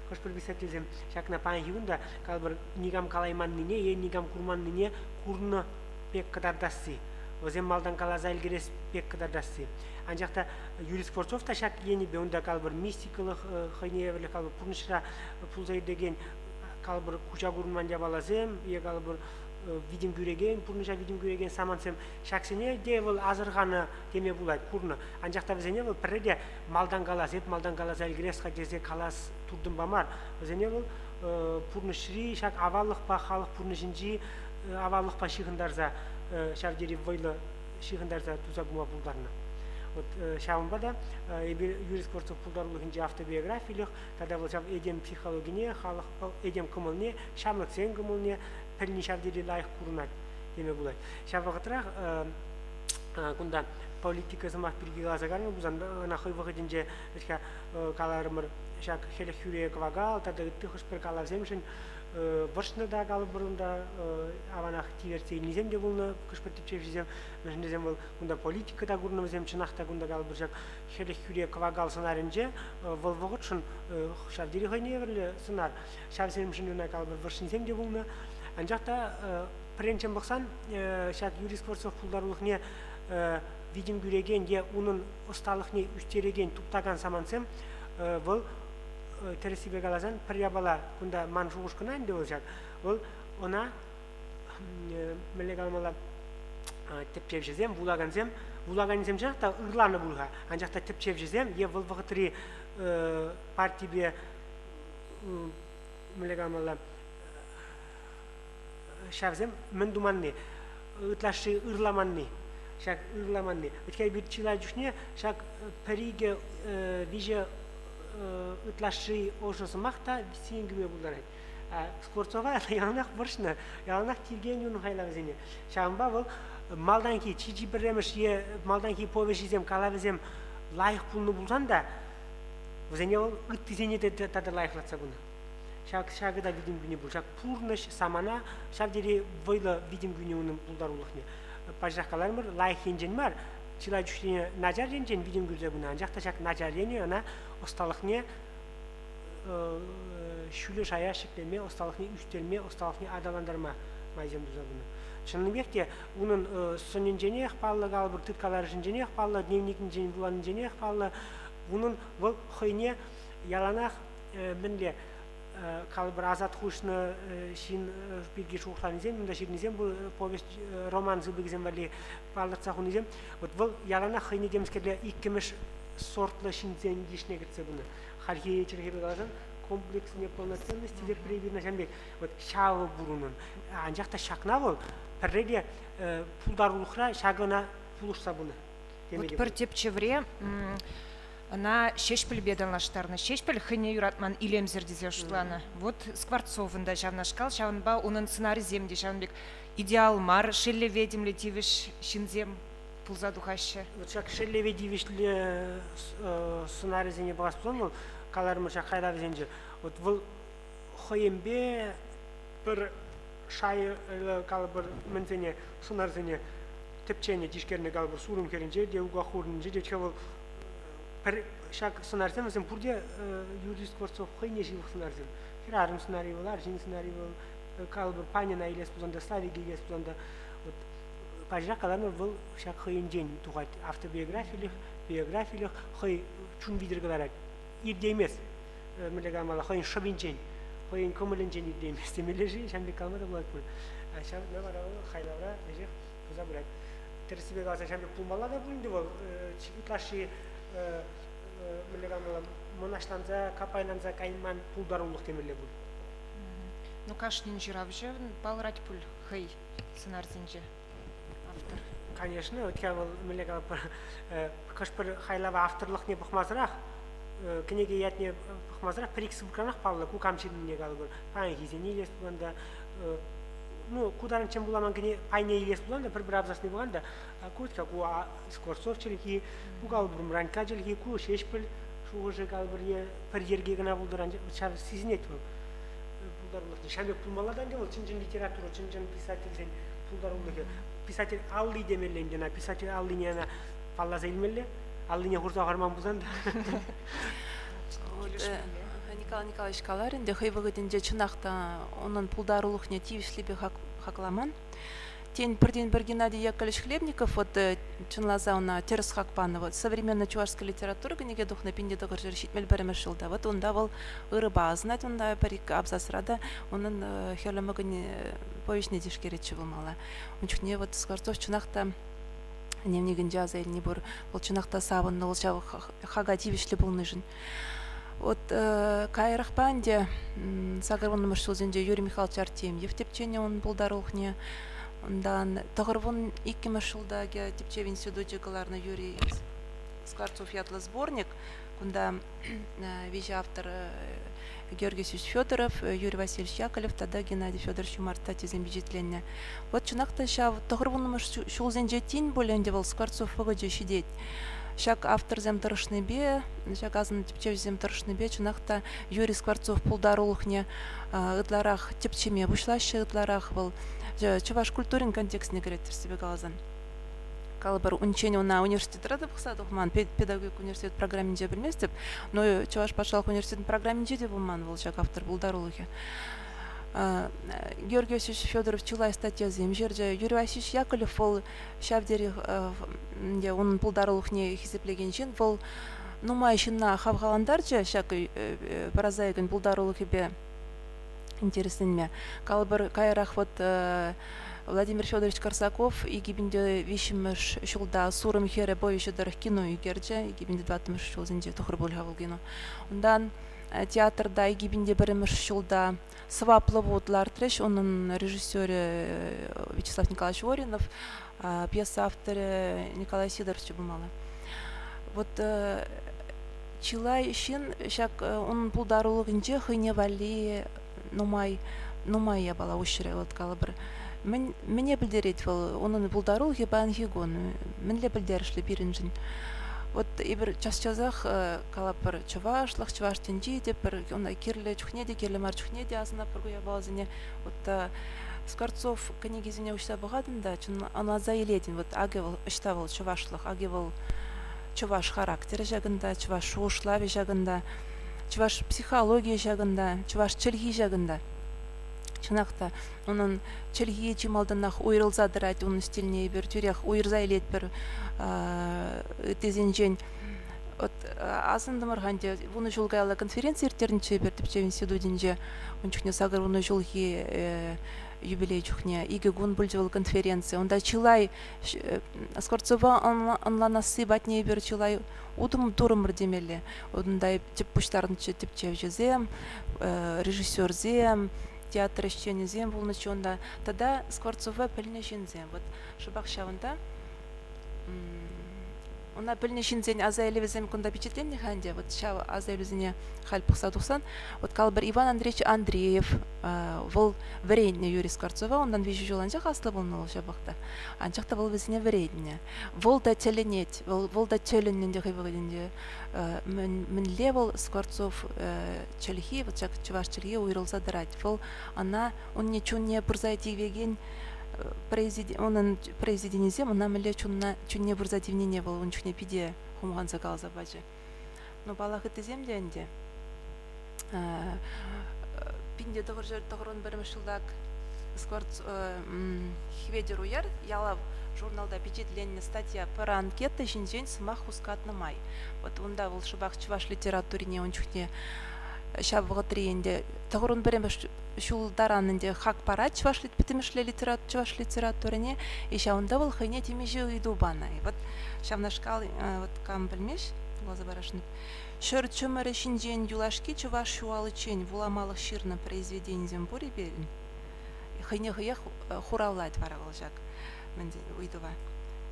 Хош бір писательзем шакна паян хигунда кал бір нигам калайманныне, нигам курманныне курны пек кадардасы. Өзем малдан калаза елгерес пек кадардасы. Анжақта Юрий Скворцов та шак ені бе, онда кал бір мистикалық қойне еверлік кал бір пұрнышыра пұлзай деген кал бір куча курман жабалазем, кал бір видим күреген, пұрныша видим күреген самансем шаксене де бұл азырғаны деме бұлайды курны. Анжақта бізене бұл пірреде малдан калаз, малдан калаза елгерес қажезе калаз турдың бамар. Бізене бұл пұрнышыри шак авалық па халық пұрнышынжи авалық па шиғындарза шардері вайлы шиғындарза туза бұма бұлдарына. Вот шавымбада Юрий Скворцов пулдарулыгынча автобиографиялык, тогда вот шав эдем психологине, халык эдем кымылне, шамлык сен кымылне пилни шавдери лайык курунат деме булай. Шавагатырак кунда политика замах бирге газагарны бузан нахой вагыдынча эшка каларымыр шак хелек юрие квагал, тогда тыхыш пер калар земшин башны да калып бурунда аванах тиверсе низем де булны кышпытып чевжем низем был кунда политика да гурны зем чынакта кунда калып буржак хелек юрие квагал сценаринже волвогутшын шавдери гайневерле сценар шавсемшин на калып башны зем де булны анжакта пренчем баксан шак Юрий Скворцов пулдарулыкне видим гүреген же унун усталыкны үстереген туптаган самансем был тересибе галазан приябала кунда маншугушкана инде болжак ол она мелегалмала тепчевжезем булаганзем жакта ырланы булга анжакта тепчевжезем е выл вагытри партибе мелегалмала шавзем мендуманны ытлаши ырламанны шак ырламанны өткәй бир чила жүшне шак периге виже ытлаши ошосы махта сингме буларай. Скворцова янах боршна, янах тиргенюн хайлавзене. Шамба бол малданки чичи биремеш е малданки повешизем калавзем лайык пулны булсан да өзене ол ыттизене тада лайыклатса буны. Шагыда видим күнү бул шак пурныш самана шавдери войла видим күнү унун булдарулыкны. Пажакалармыр лайык енжен бар. Чила жүшне нажар енжен видим күзө буны. Анжакта шак нажар ене ана осталыкны шүле шая шеклеме, осталыкны үстелме, осталыкны адаландырма майзем дузабыны. Чыныбекте унун соненжене ыкпаллы калбыр тыткалар жинжене ыкпаллы дневниктин жен буланын жене ыкпаллы унун бул хойне яланах минле калбыр азат хушны шин бирге шухланызем, мында ширнизем бул повесть роман зыбыгызем вали паллыца хунизем. Вот бул яланах хойне демскерле иккимиш сортлы шинзен дишне кетсе буны. Хархи черхебе галажан комплекс неполноценности деп привидно шамбек. Вот шавы бурунун. Анжакта шакна бол перреге пулдарулухра шагына пулушса буны. Вот пір тепчевре она шешпіл беданлаштарны, шешпіл хыне юратман илемзер дезе шутланы. Вот Скворцовында жавнашкал, шавынба унын сценарий земде шавынбек идеал мар, шелле ведимле тивиш шинзем пулза духаще. Вот шак шелле ведивишле сценарий земде багас пулан, каларымы шак хайда везенже. Вот выл хойембе бір шайы калбыр мінзене сценарзене тепчене дишкерне калбыр сурым керінже, де уға хурнынже, де чавыл пер шак сценарийсем өзім пурде Юрий Скворцов хойне живых сценарийсем. Хирарым сценарий болар, жин сценарий бол, калбыр панина илес пузанда, славиги илес пузанда. Пажа каларны был шак хойен день тугать автобиографиялых, биографиялых хой чун видергаларак. Ирдеймес, мелегамала хойен шабинчен, хойен комыленчен ирдеймес. Темележи шамбек калмада болат пул. Шам навара хайлавра лежек пуза булат. Терсибе галса шамбек пулмалада булинди бол. Чикитлаши мелегамала монашланза, капайланза кайнман пулдарулук темеле бул. Ну кашнин жиравже балрать пуль хый сценарзинже автор. Конечно, өткән был мелегамала кашпыр хайлава авторлык не бухмазрах. Книги ятне бухмазрах прикс букранах палла ку камчинне галбыр. Пай гизени лес буланда ну кудан чем буламан кни пайне лес буланда бир абзасны буланда кутка ку Скворцов челки ку галбыр мранка челки ку шешпил шу уже галбыр е бир жерге гына булдыран чар сизнет бул. Булдарлык шамбек пулмаладан дел чынжын литература чынжын писателден булдарлык писатель алли демелендена писатель аллиняна паллаза илмелле аллиня хурза гарман бузанда. Николай Николаевич Каларин де хыйвыгыдинже чынакта онун пулдарулухне тивишлибе хакламан. Тень бірден бір Геннадий Яковлевич Хлебников, вот чынлаза она терс хакпанова, современная чувашская литература, генеге духна пинде доғыр жершит мельбәрі шылда. Вот онда был ырыба знать, онда парик абзасрада, онын херлемігін повешне дешкеретші болмала. Ончукне вот Скворцов чынакта немнеген жаза еліне бұр, ол чынакта сабын, ол жау хага тивишлі бұл нужен. Вот кайрахпанде сагарвон мышылзенде Юрий Михайлович Артемьев тепчене он булдарулхне. Ондан тағырвон 2 жылдагы тепчев институты каларны Юрий Скворцов ятлы сборник, кунда вижу автор Георгий Васильевич Федоров, Юрий Васильевич Яковлев, тогда Геннадий Федорович Юмарта тезем бюджетленне. Вот чунакта ща тогрбунным шулзенже тень более был Скворцов погоди сидеть. Щак автор зем тырышный бе, щак азын типчев зем тырышный бе, чунакта Юрий Скворцов пулдарулухне ытларах типчеме бушлаще ытларах был. Чуваш культурин контекстне говорит себе галазан. Калбар учение на университет рады пахсаду хман педагогик университет программе де билместеп, но чуваш пошел университет программе де булман был щак автор булдарулухе. Георгий Васильевич Федоров чулай статья земжерже Юрий Васильевич Яковлев был шавдери он булдарулухне хизеплеген чин был нумай шинна хавгаландарча щак паразайган булдарулухе бе интересный калбар кайрах вот Владимир Федорович Корсаков и гибинде вишимыш шулда сурым хере бойшыдыр кино югерже и гибинде 20 шулзенде тухрбул хавылгино. Ондан театрда и гибинде биримыш шулда сваплы водлар треш, onun режиссеры Вячеслав Николаевич Воринов, пьеса авторы Николай Сидорович Бумала. Вот Чилай шин шак он пулдарулыгынче хыйне вали нумай я бала ушре вот калбр. Мне билдерет был, он булдарул хебан хигон, менле билдершли биринжин. Вот ибр час-часах калапыр чуваш тенджи, тепер он кирле чухнеди, кирле мар чухнеди, азна пургуя балзине. Вот Скворцов книгизине учса богатында, чун ана заилетин, вот агевал штавал чувашлах, агевал чуваш характер жагында, чуваш шушлави жагында, чуваш психология жагында, чуваш чельги жагында. Чынакта onun челги чималданах уйрылза дырать, onun стильнее бер тюрях уйрза илет бер тезенжен. Вот азындымыр ханде буны жулгайла конференция иртернче бер типче институтинже он чухне сагыр буны жулги юбилей чухне иге гун бульжевал конференция. Онда чилай Скворцова анланасы батне бер чилай удум турымыр демеле. Ондай тип пуштарнче типче жезем, режиссер зем, театр ищени зем был начонда. Тогда Скворцова пыльнешин зем. Вот шабах шавында она пыльнешин зем азайлеве зем кунда впечатление ханде. Вот шав азайлеве халь пухсадусан. Вот калбар Иван Андреевич Андреев был вредне Юрий Скворцова. Он вижу жоланчах аслы был на шабахта. Анчахта был везне вредне. Вол да теленеть, вол да теленен де хибагенде. Мен левел Скворцов чельги, вот чак чуваш чельги уйрылза дырать. Вол она он ничего не бурзайти веген он президенизем, она меле чунна чунне бурзативне не был, он чунне пиде хумган закал забаче. Но балах это земленде. Пинде тогоржер тогорон бермешилдак Скворц хведер уяр ялав журналда впечатленная статья про анкеты шинжен смах ускатна май. Вот онда был шубах чуваш литературине он чухне шабгатриенде тогорон беремеш шул даранынде хак пара чуваш битимешле чуваш литературине и ша онда был хыне тимежи идубана. И вот шавнашкал вот кам билмеш глаза барашны. Шөр чөмөрө шинжен юлашки чуваш шуалы чень вуламалык ширна произведение зембури берин. Хыне хыях хураллайт варагылжак. Мен уйдува.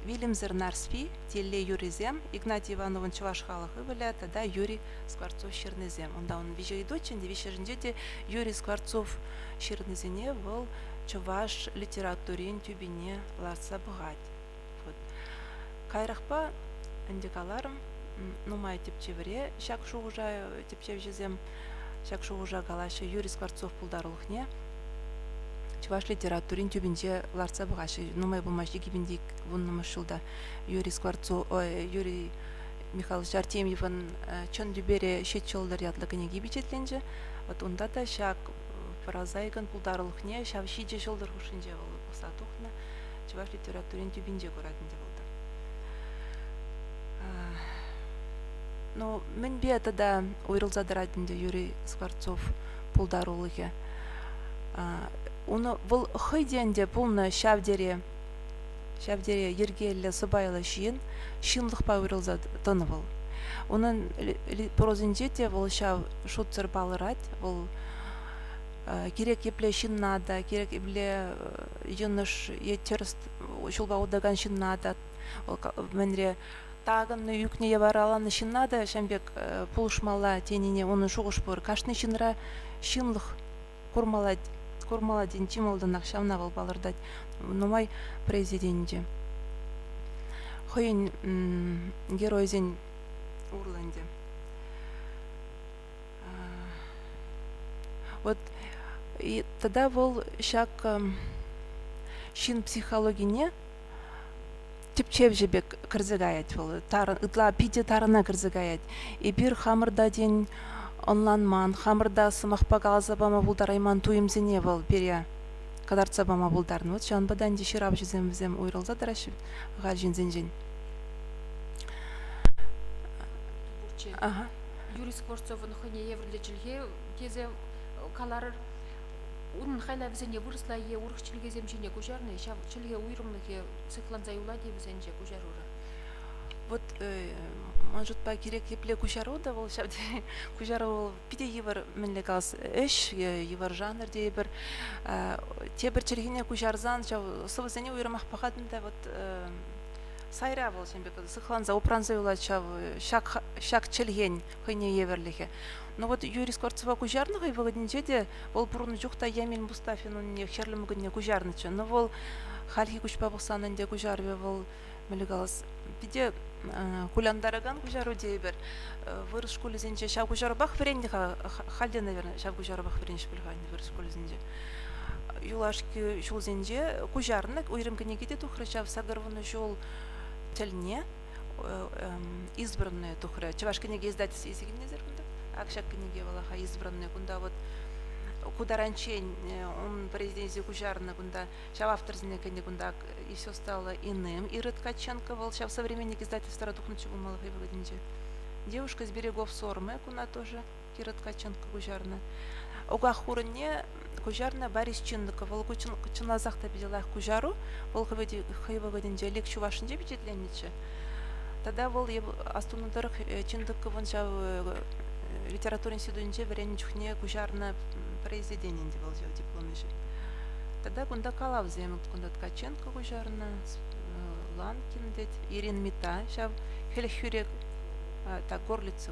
Вильям Зернарспи, теле Юризем, Игнатий Иванович чуваш халах ивля, тогда Юрий Скворцов Ширнезем. Он да он вижу и дочен, вишернжете Юрий Скворцов Ширнезене был чуваш литературин тюбине ларса богать. Вот. Кайрахпа индикаларм, ну май типчевре, шак шуужа типчевжезем, шак шуужа галаши Юрий Скворцов пулдарлухне. Чуваш литературин тюбинже ларца богаши, ну май бумажи гибиндик вон машулда Юрий Скворцов, Юрий Михайлович Артемьеван чон дюбере шетчолдар ятлыгыне гибичетленже, вот онда да шак паразайган пулдарлухне, шав шиже шолдар хушинже был посадухна, чуваш литературин тюбинже горадинде болды. Но мен бе тогда уйрылза дарадинде Юрий Скворцов пулдарлухе. Уны был хыйденде полна шавдере ергелле сыбайлы шинлық пауырылза тонывыл. Onun прозинжете был шав шутцер балырать, был керек епле шиннада, керек епле юныш етерст шулба удаган шиннада, менре тагын юкне бараланы шиннада шамбек пулушмала тенине оны шугуш бор кашны шинра шинлых курмала ден чимолдан акшамна бол балырдать нумай президенте хойын геройзен урланде вот и тогда был шак шин психологине типчев жебек кырзыгаять был ытла пиде тарына кырзыгаять и бир хамырда ден онланман хамырда сымахпа галзабама булдарайман туимзине был беря кадарцабама булдарын вот жанбадан деширап жезем уйрылза дарашып гал жинзенжен ага Юрий Скворцовын хыне еврлечилге тезе калар ун хайла визене выросла е урыхчилге земжине кужарны чилге уйрымныге цыкланза юла дебизенже кужарура. Вот может по керек епле кужару да бол шабде кужару пиде евр менле калс эш евр жанр де бир те бир чилгине кужарзан чав собзене уйрымах пахатында вот сайра бол сенбек цыкланза упранза юла чав шак чилген хыне еверлихе. Но вот Юрий Скворцова кужарныга и выгодниче де ол бурун жукта Ямин Мустафин не херлемгне кужарнычы. Но вол хальхи кучпа буксанынде кужарбе вол мелегалас биде куляндараган кужару дейбер вырыс школезинче шав кужару бах вренниха халде наверное шав кужару бах вренш билган вырыс школезинче юлашки шулзинче кужарнык уйрымкыне ките тухры шав сагарвыны жол тельне избранные тухры чаваш книги издательство изигинне зеркунда акшак книги валаха избранные кунда вот кударанчень он президенте кужарна кунда шав автор зинекене кунда и все стало иным и Ткаченко был шав современник издательства тухнучу малых и выгодниче девушка с берегов Сормы куна тоже Кира Ткаченко кужарна угахурне кужарна Борис Чиндыков вол кучынлазахта биделах кужару вол хывыгодинче лек чувашинче впечатленниче тогда вол астунадырых Чиндыковын шав литература институтинче вренчухне кужарна президенте был дипломише. Тогда кунда калавзем кунда Ткаченко кужарна Ланкин дед Ирин Мита шав хелехюрек так горлица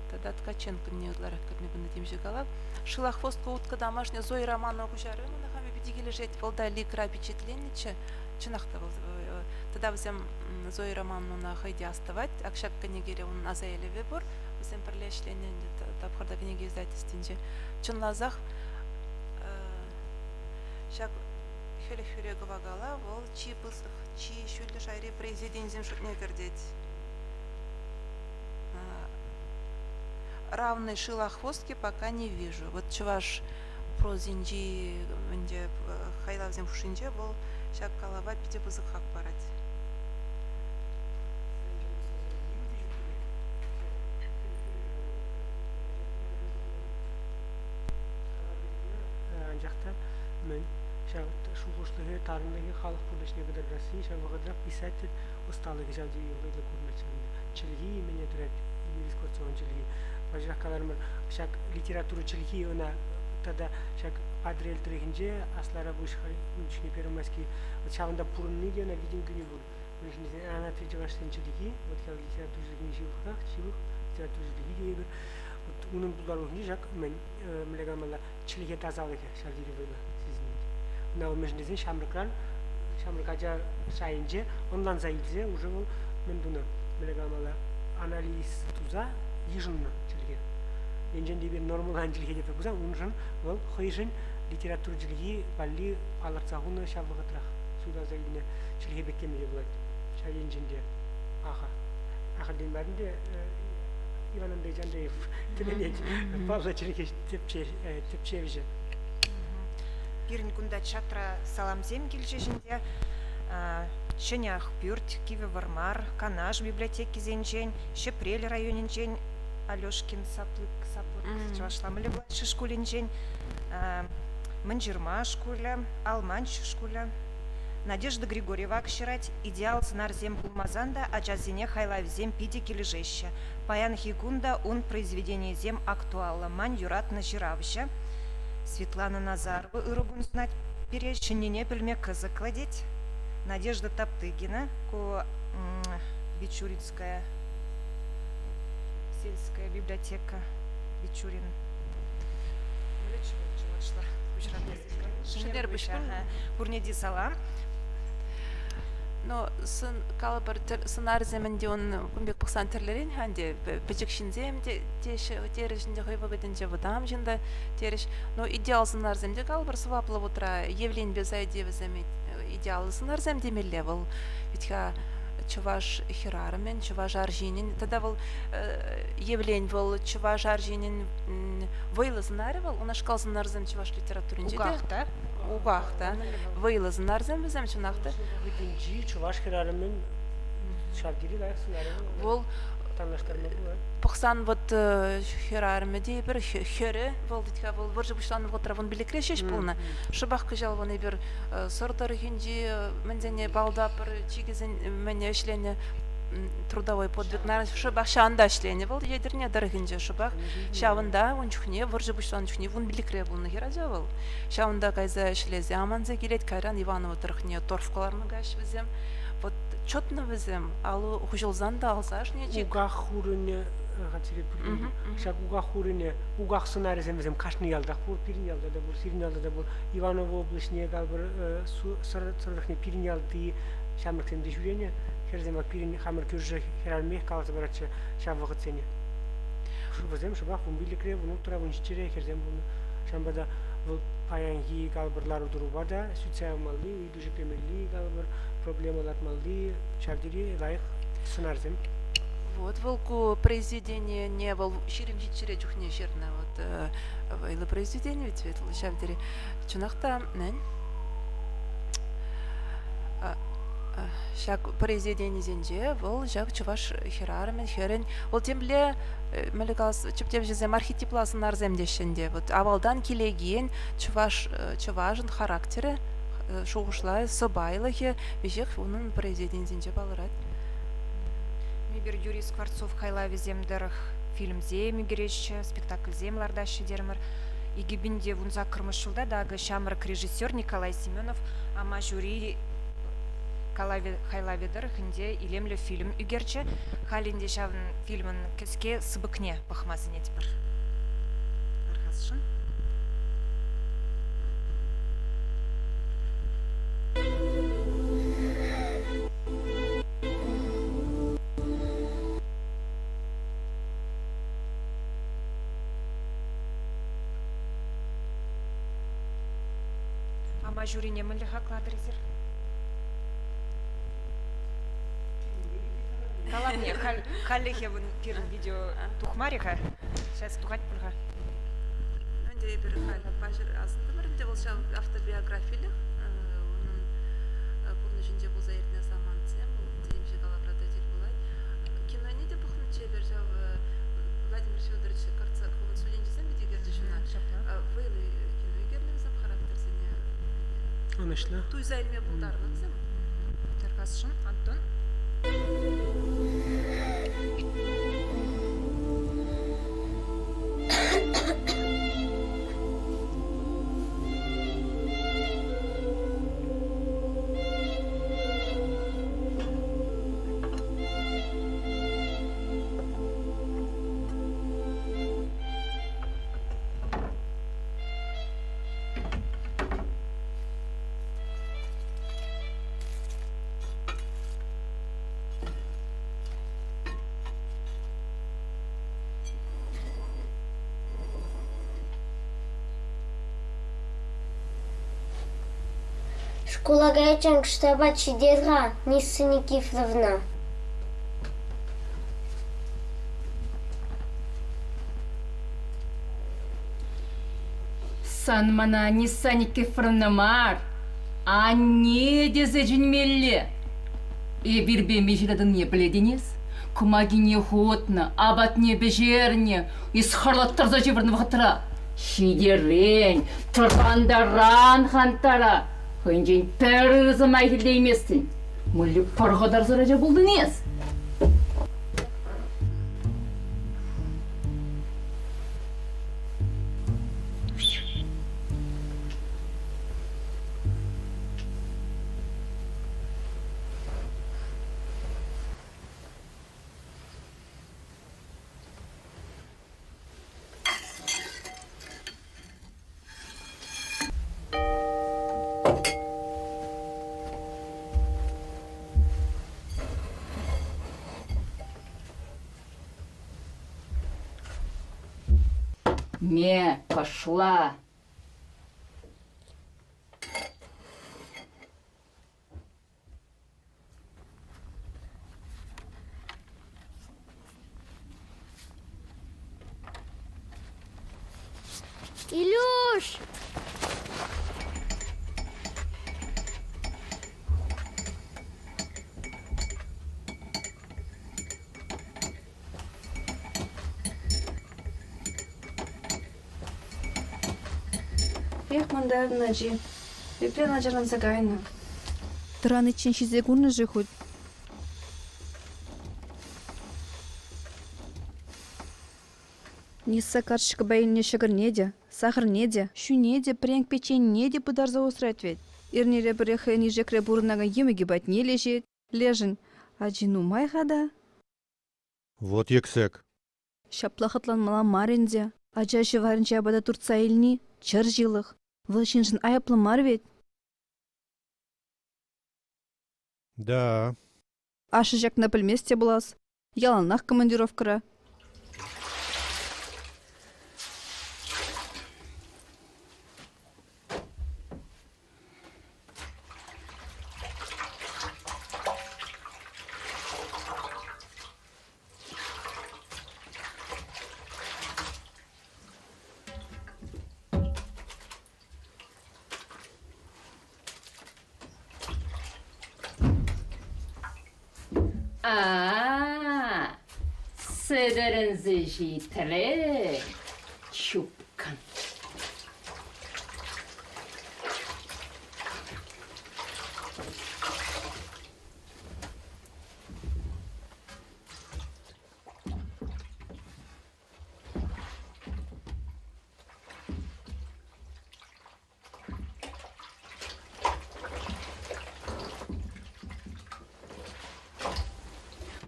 тогда Ткаченко не удларах как не было тем же голов шилахвостка утка домашняя Зоя Романова кужары мы на хаме бедигили жить волда ликра впечатленниче чинахта тогда взем Зоя Романовну на хайде оставать акшак книгере он азаэле выбор взем прилешлене тапхарда книги издательствинче чынлазах шак хеле гавагала вол чи пысых чи шүлле шайре президентзем шутне кердеть равной шилахвостки пока не вижу вот чуваш прозинджи менде хайлавзем шушинче был шак калава пяти пысых хак барать жақта мен шуғышлығы тарындығы халық құрылышына қыдар Россия шавығыдырақ писатель усталығы жауды үйгөйлі көрмәчімді чілгі мене дұрат Юрий Скворцовын чілгі бажырақ қалармыр шак литература чілгі она тогда шак адрель тұрегінже аслара бұшқа үчіне перумаски шавында пұрынны дена виден күні бұл она отвечевашсын чілгі вот как литература чілгі живықақ живық литература чілгі дейбір onun bularını jak men mlegamala çilge tazalık şardiri böyle sizin. Na meclisin şamrıkaca sayınca ondan zayıfze уже men bunu mlegamala analiz tuza yijinna çilge. Enjen bir normal ançilge de buza onun ol khoyjin literaturciliği balli alartsağını şavıqıtraq. Suda zayıfne çilge beklemeye bulat. Şayınjin de aha. Aha dinlerinde Иван Андреевич Тененет, Павла Черекеш Тепчевича. Пирин кунда чатра саламзем килчешинде, Ченях Пюрт, Киви Вармар, Канаш библиотеки зенчень, Шепрель районенчень, Алешкин Саплык, Чавашламыле влаще школенчень, Манжирма школя, Алманч школя, Надежда Григорьева акширать, идеал знарзем булмазанда, а джазине хайлавзем пиди килежеща. Паян Хигунда, он произведение зем актуала, мань юрат на жиравща. Светлана Назарова, Ирогун знать перечинение пельме кызы кладеть. Надежда Топтыгина, Бичуринская сельская библиотека, Бичурин. Шинер бишпул. Бурнеди салам. Но сын калбар сынар земенде он кумбек баксан терлерин ханде бежекшин земде теш терешинде хойвагаденже водам жинда тереш но идеал сынар земде калбар сваплы утра явлен без айдева земет идеал сынар земде мелевел ведь чуваш хирарамен чуваш аржинин тогда был явлен был чуваш аржинин выйлы знаревал у нас шкал сынар зем чуваш литературин Угахта. Угахта выйлы знар зем зем чунахта Birinci Çuvaş Kırarı'nın şarkıyı da sunarım. Вол Tanıştırma bu. пахсан вот херарме ди бир хере вол дитка вол выржы бушланып отыр вон билекрешеш булна шыбах кыжал вон бир сордор хинжи мендене балда бир чигизен мене эшлене трудовой подвиг на шыбах шанда эшлене вол едерне дырыгынжы шыбах шавында унчухне выржы бушланчухне вон билекре булна хеража вол шавында кайза эшлезе аманзе келет кайран иванова тырхне торфкаларны гаш визем вот чотно визем алу хужулзан да алсаш не чик Uga hurune hatırlayıp biliyorum. Şak uga hurune uga sınarızım bizim kaçını yaldak bu pirin yalda da bu sirin yalda da bu Ivanovo областные галбır sırrıkne pirin yaldı şamlıkten de jürene her zaman pirin hamur körje herhalde kaldı bırakçı şam vakit seni. Şu bizim şu bak bu birlikte bunu tarafın içeri her zaman bunu şambada bu payangi galbırlar durubada sütsemalli uyducu pemelli galbır проблемалар малды шардири лайық сынарзым. Вот волку произведение не вол ширим житчире жухне жерна вот вайлы произведение ведь ветл шавдери чунахта мен шак произведение зенже вол жак чуваш херармен херен ол темле меликас чиптеп жезем архетипласын арземдешенде вот авалдан келеген чувашын характері шоғышлай собайлығы вежек оның произведениесінде балырат. Мибер Юрий Скворцов хайла веземдерх фильм зем игерешче, спектакль земларда шедермер. Игибинде вунза кырмышылда дагы шамрак режиссер Николай Семенов, ама жюри хайла ведерх инде илемле фильм үгерче, халинде шавын фильмын кеске сыбыкне пахмасын етпір. Архасшын. Ама жюри немелі хакладырызыр? Каламне, халлехе вон пирн видео тухмариха, сейчас тухать пырға. Önce bir başır aslında bir de olsa avtobiyografiyli onun bunun içinde bu zayırtne zaman sen bu temşi kalabrada değil bulay. Kino ne de bakın çeber jav Vladimir Fyodorovich Kartsak onun söylencesi mi diye geldi şuna. Böyle kino gerlemizem karakter seni. Anlaşıla. Tuyza elime buldarlık sen. Тархасшын, Антон. Школа гаечен штаба чидерга, Ниса Никифоровна. Сан мана Ниса Никифоровна мар, а не дезежинмелле. И бирбе межреден не бледенес, кумагине хотна, абатне бежерне, из харлаттар заживрн вахтра. Шидерен, тұрғандаран хантара. Хынжен пәрізім әйхілде еместін. Мүлі парғадар заража болдың ес. Ме, пошла. Илюш! Эх, мандарин аджи. Беплен аджаран загайна. Траны чиншизе гунны же хоть. Нисса каршыка байынне шығыр неде, сахар неде, шу неде, прянк печень неде пыдар заострать ведь. Ирнере біреха нижекре бурнага емеге бат не лежет, лежін. Аджину майғада, Вот ексек. шаплахатлан мала маринде, аджашы варынча абада турца илни, чыр жылық. Вылшинжын аяплы мар ведь. Да. Ашы жак на пілместе булас. Яланах командировкара. Сыдырынзы житілі. Чупкан.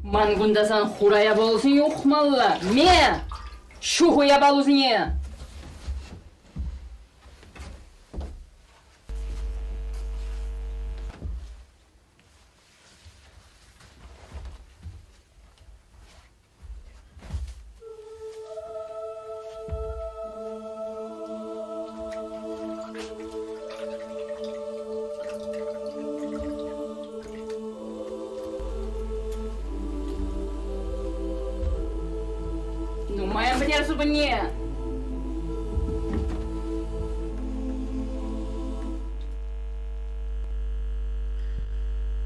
Мангундасан хурая болсын юқмалла. Ме! Шухуя балузне! Ну, моя бнер зубне!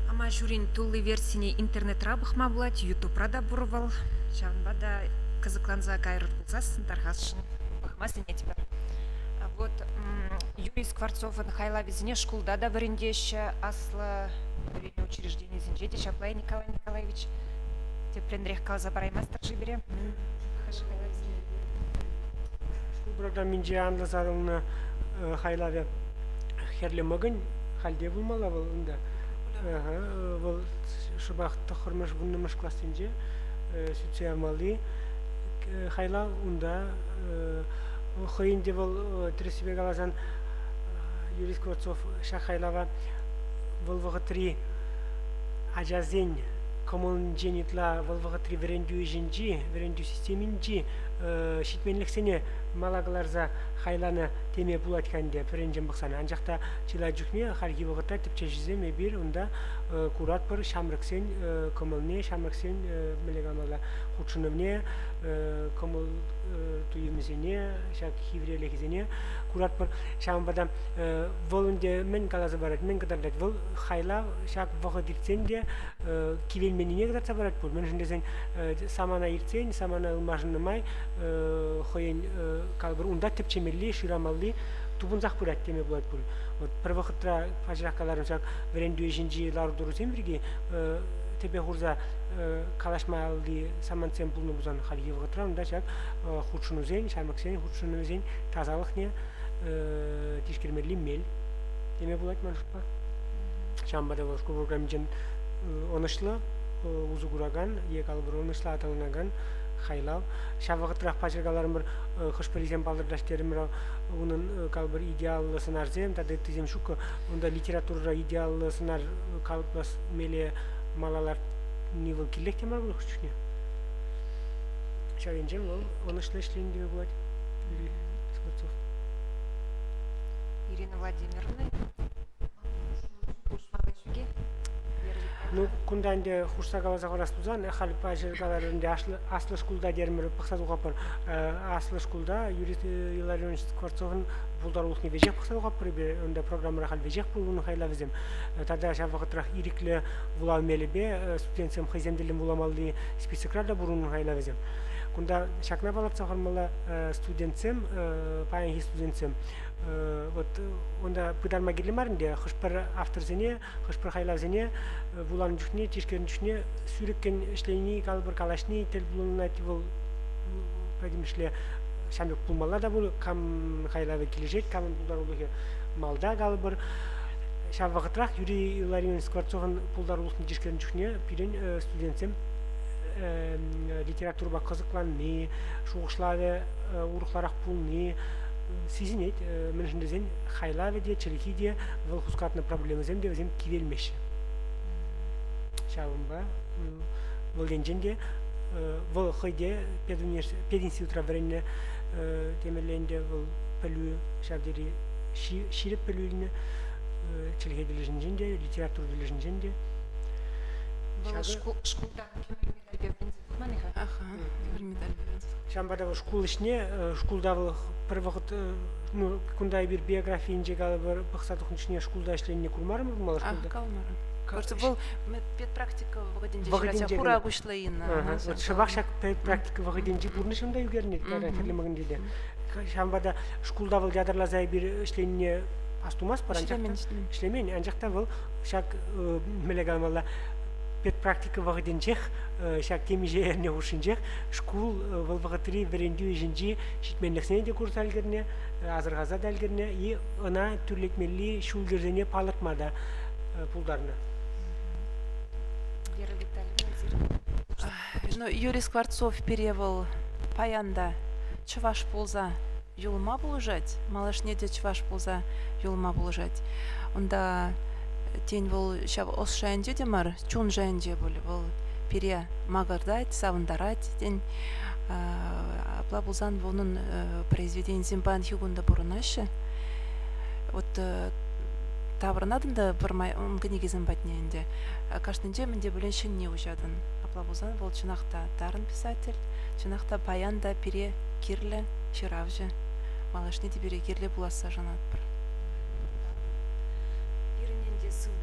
Ама журин тулы версине интернет рабыхма булат, ютуб рада бурвал. Чанбада кызыкланза кайрыр булсасын тархасшын. Бахмасын не теперь. А вот Юрий Скворцов хайла везне школда да варендеща асла варенье учреждение зинжете Шаплай Николай Николаевич. Тепленрех калза бараймастер жибере. Burada mince anlasarını hayladı herlemagın halde bulmalı bunda. Bul şubahtı hırmış bunlamış klasınca sütçeyamalı hayla unda hayınca bul tresibe galazan Юрий Скворцов шахайлава bul vaqtri ajazen komon jenitla bul vaqtri verendü jinci verendü sisteminci şitmenlik sene малагаларза хайланы теме булаткан деп перенжем баксана анжакта чила жукме харги вагыта типче жиземе бир унда курат пар шамрыксен комылне шамрыксен мелегамала хучунымне комыл туймесене шак хиврелегизене курат пар шамбада волунде мен калаза барат мен кадардат вол хайла шак вагыдирсенде кивелменине кадатса барат бул мен жиндесен самана ирсен самана ылмажынымай хоен калбыр унда тепчемелли ширамалли тубунзак бурат теме булат бул. Вот первохтра фажракаларын шак верендүү жинжи лардуру сембирги тебе хурза калашмалди саманцем пулну бузан халги вгатра унда шак хучунузен шармаксен хучунузен тазалык не тишкирмелли мел теме булат маншпа. Шамбада бошку программжен онышлы узугураган екалбыр онышлы аталынаган хайлау шавагытрак пачыргаларым бир хошпелизем балдырдаштарым унун калбыр идеаллы сынарзем тады тизем шук унда литература идеаллы сынар калбас меле малалар нивыл киллекте мар бул хучне шавенжем ол онышлы ишлендиге булат Юрий Скворцов. Ирина Владимировна. Ушмалышуге. Ну, кунданде хурсагала загорастузан, хали пажергаларынде аслы шкулда дермер пахсаду гапыр. Аслы шкулда Юрий Илларионович Скворцовын булдарулык не вежек пахсаду гапыр, бе онда программара хал вежек булуны хайла везем. Тада шавагытрах ирикле була мелебе студентсем хыземделем буламалды списокрада бурунын хайла везем. Кунда шакна балап сахармала студентсем, паянги студентсем. Вот онда пыдарма гелемарынде хышпыр авторзене, хышпыр хайлавзене булан жүхне, тишкерин жүхне сүреккен ишлейни калбыр калашни тел булунна тивол предимишле шамбек булмалла да бул кам хайлаве кележет, кам булдарулыгы малда калбыр шавагытрах Юрий Илларионович Скворцовын булдарулыгын тишкерин жүхне пирен студентсем литература кызыкланны, шугышлары урухларак пулны сизинет, меншіндезен хайлаве де, челики де, выл хускатны проблемы зем де, өзем кивелмеші. Шавымба, выл денжен де, выл хойде, пединститутра варенне темерленде, выл пөлі, шавдері ширіп пөліліні, челики дележін женде, литература дележін женде. Шкулда кемер медаль Аха, медаль. Шамбада школ ішне, школда бір вақыт, ну, күндай бір биографиинже калы бір бақсатықын ішне школда ішленіне курмарым малы школда? Калмарым. Просто был педпрактика вағыденже хура гушлайына. Вот шабақ шак педпрактика вағыденже бурнышымда югернет, кәрлемігін деді. Шамбада школда был ядырлазай бір ішленіне астумас бар, ішлемен, анжақта был шак мелегалмалла педпрактика вағыденжех, шак темеже әрне ұршынжех, школ бұл вағытыры веренді өжінжі шитменліксіне де курс әлгірне, азырғаза да әлгірне, и она түрлетмелі шулгердене палыртмада пулдарына. Вера Витальевна. Ну, Юрий Скворцов перевел паянда чуваш пулза юлма булыжать, малашне де чуваш пулза юлма булыжать. Онда тень был шав осшайнде демар, чун жайнде был пере магардать, савындарать, тень аплабулзан волнун произведение зимбан хигунда бурунаши. Вот табырнадында бұрмай ұнгынеге зімбатнеінде. Каштынде менде бүленшін не ұжадын. Аплабулзан бол чынақта дарын писатель, чынақта паянда пере кирлі, ширавжы. Малашне де пере кирлі буласа жанат бір.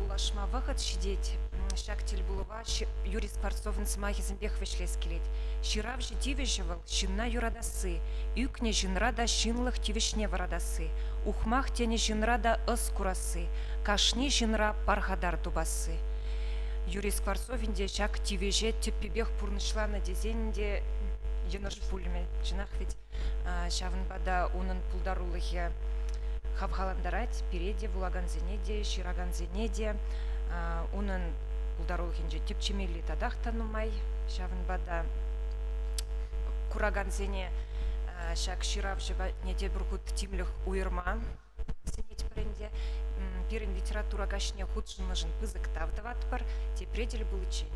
Булашма выход щидеть, шак тельбулова, Юрий Скворцовын смахи зимбех вешлес келеть. Ширав же тивежевал, щинна юрадасы, юкне жинрада щинлых тивешне варадасы, ухмах тене жинрада ыс курасы, кашни жинра пархадар тубасы. Юрий Скворцовинде шак тивеже теппебех пурнышлана дезенде еныш пульме. Жинах ведь шавынбада унын пулдарулыхе хавхаландарать переде вулаганзенеде, шираганзенеде, унын пулдарулхинже тепчемели тадахтанумай, шавынбада кураганзене шак ширавжеба неде бургут тимлих уйырма сенет пренде, пирен литература гашне худшынмыжын пызык тавдават бар, те предель был учень.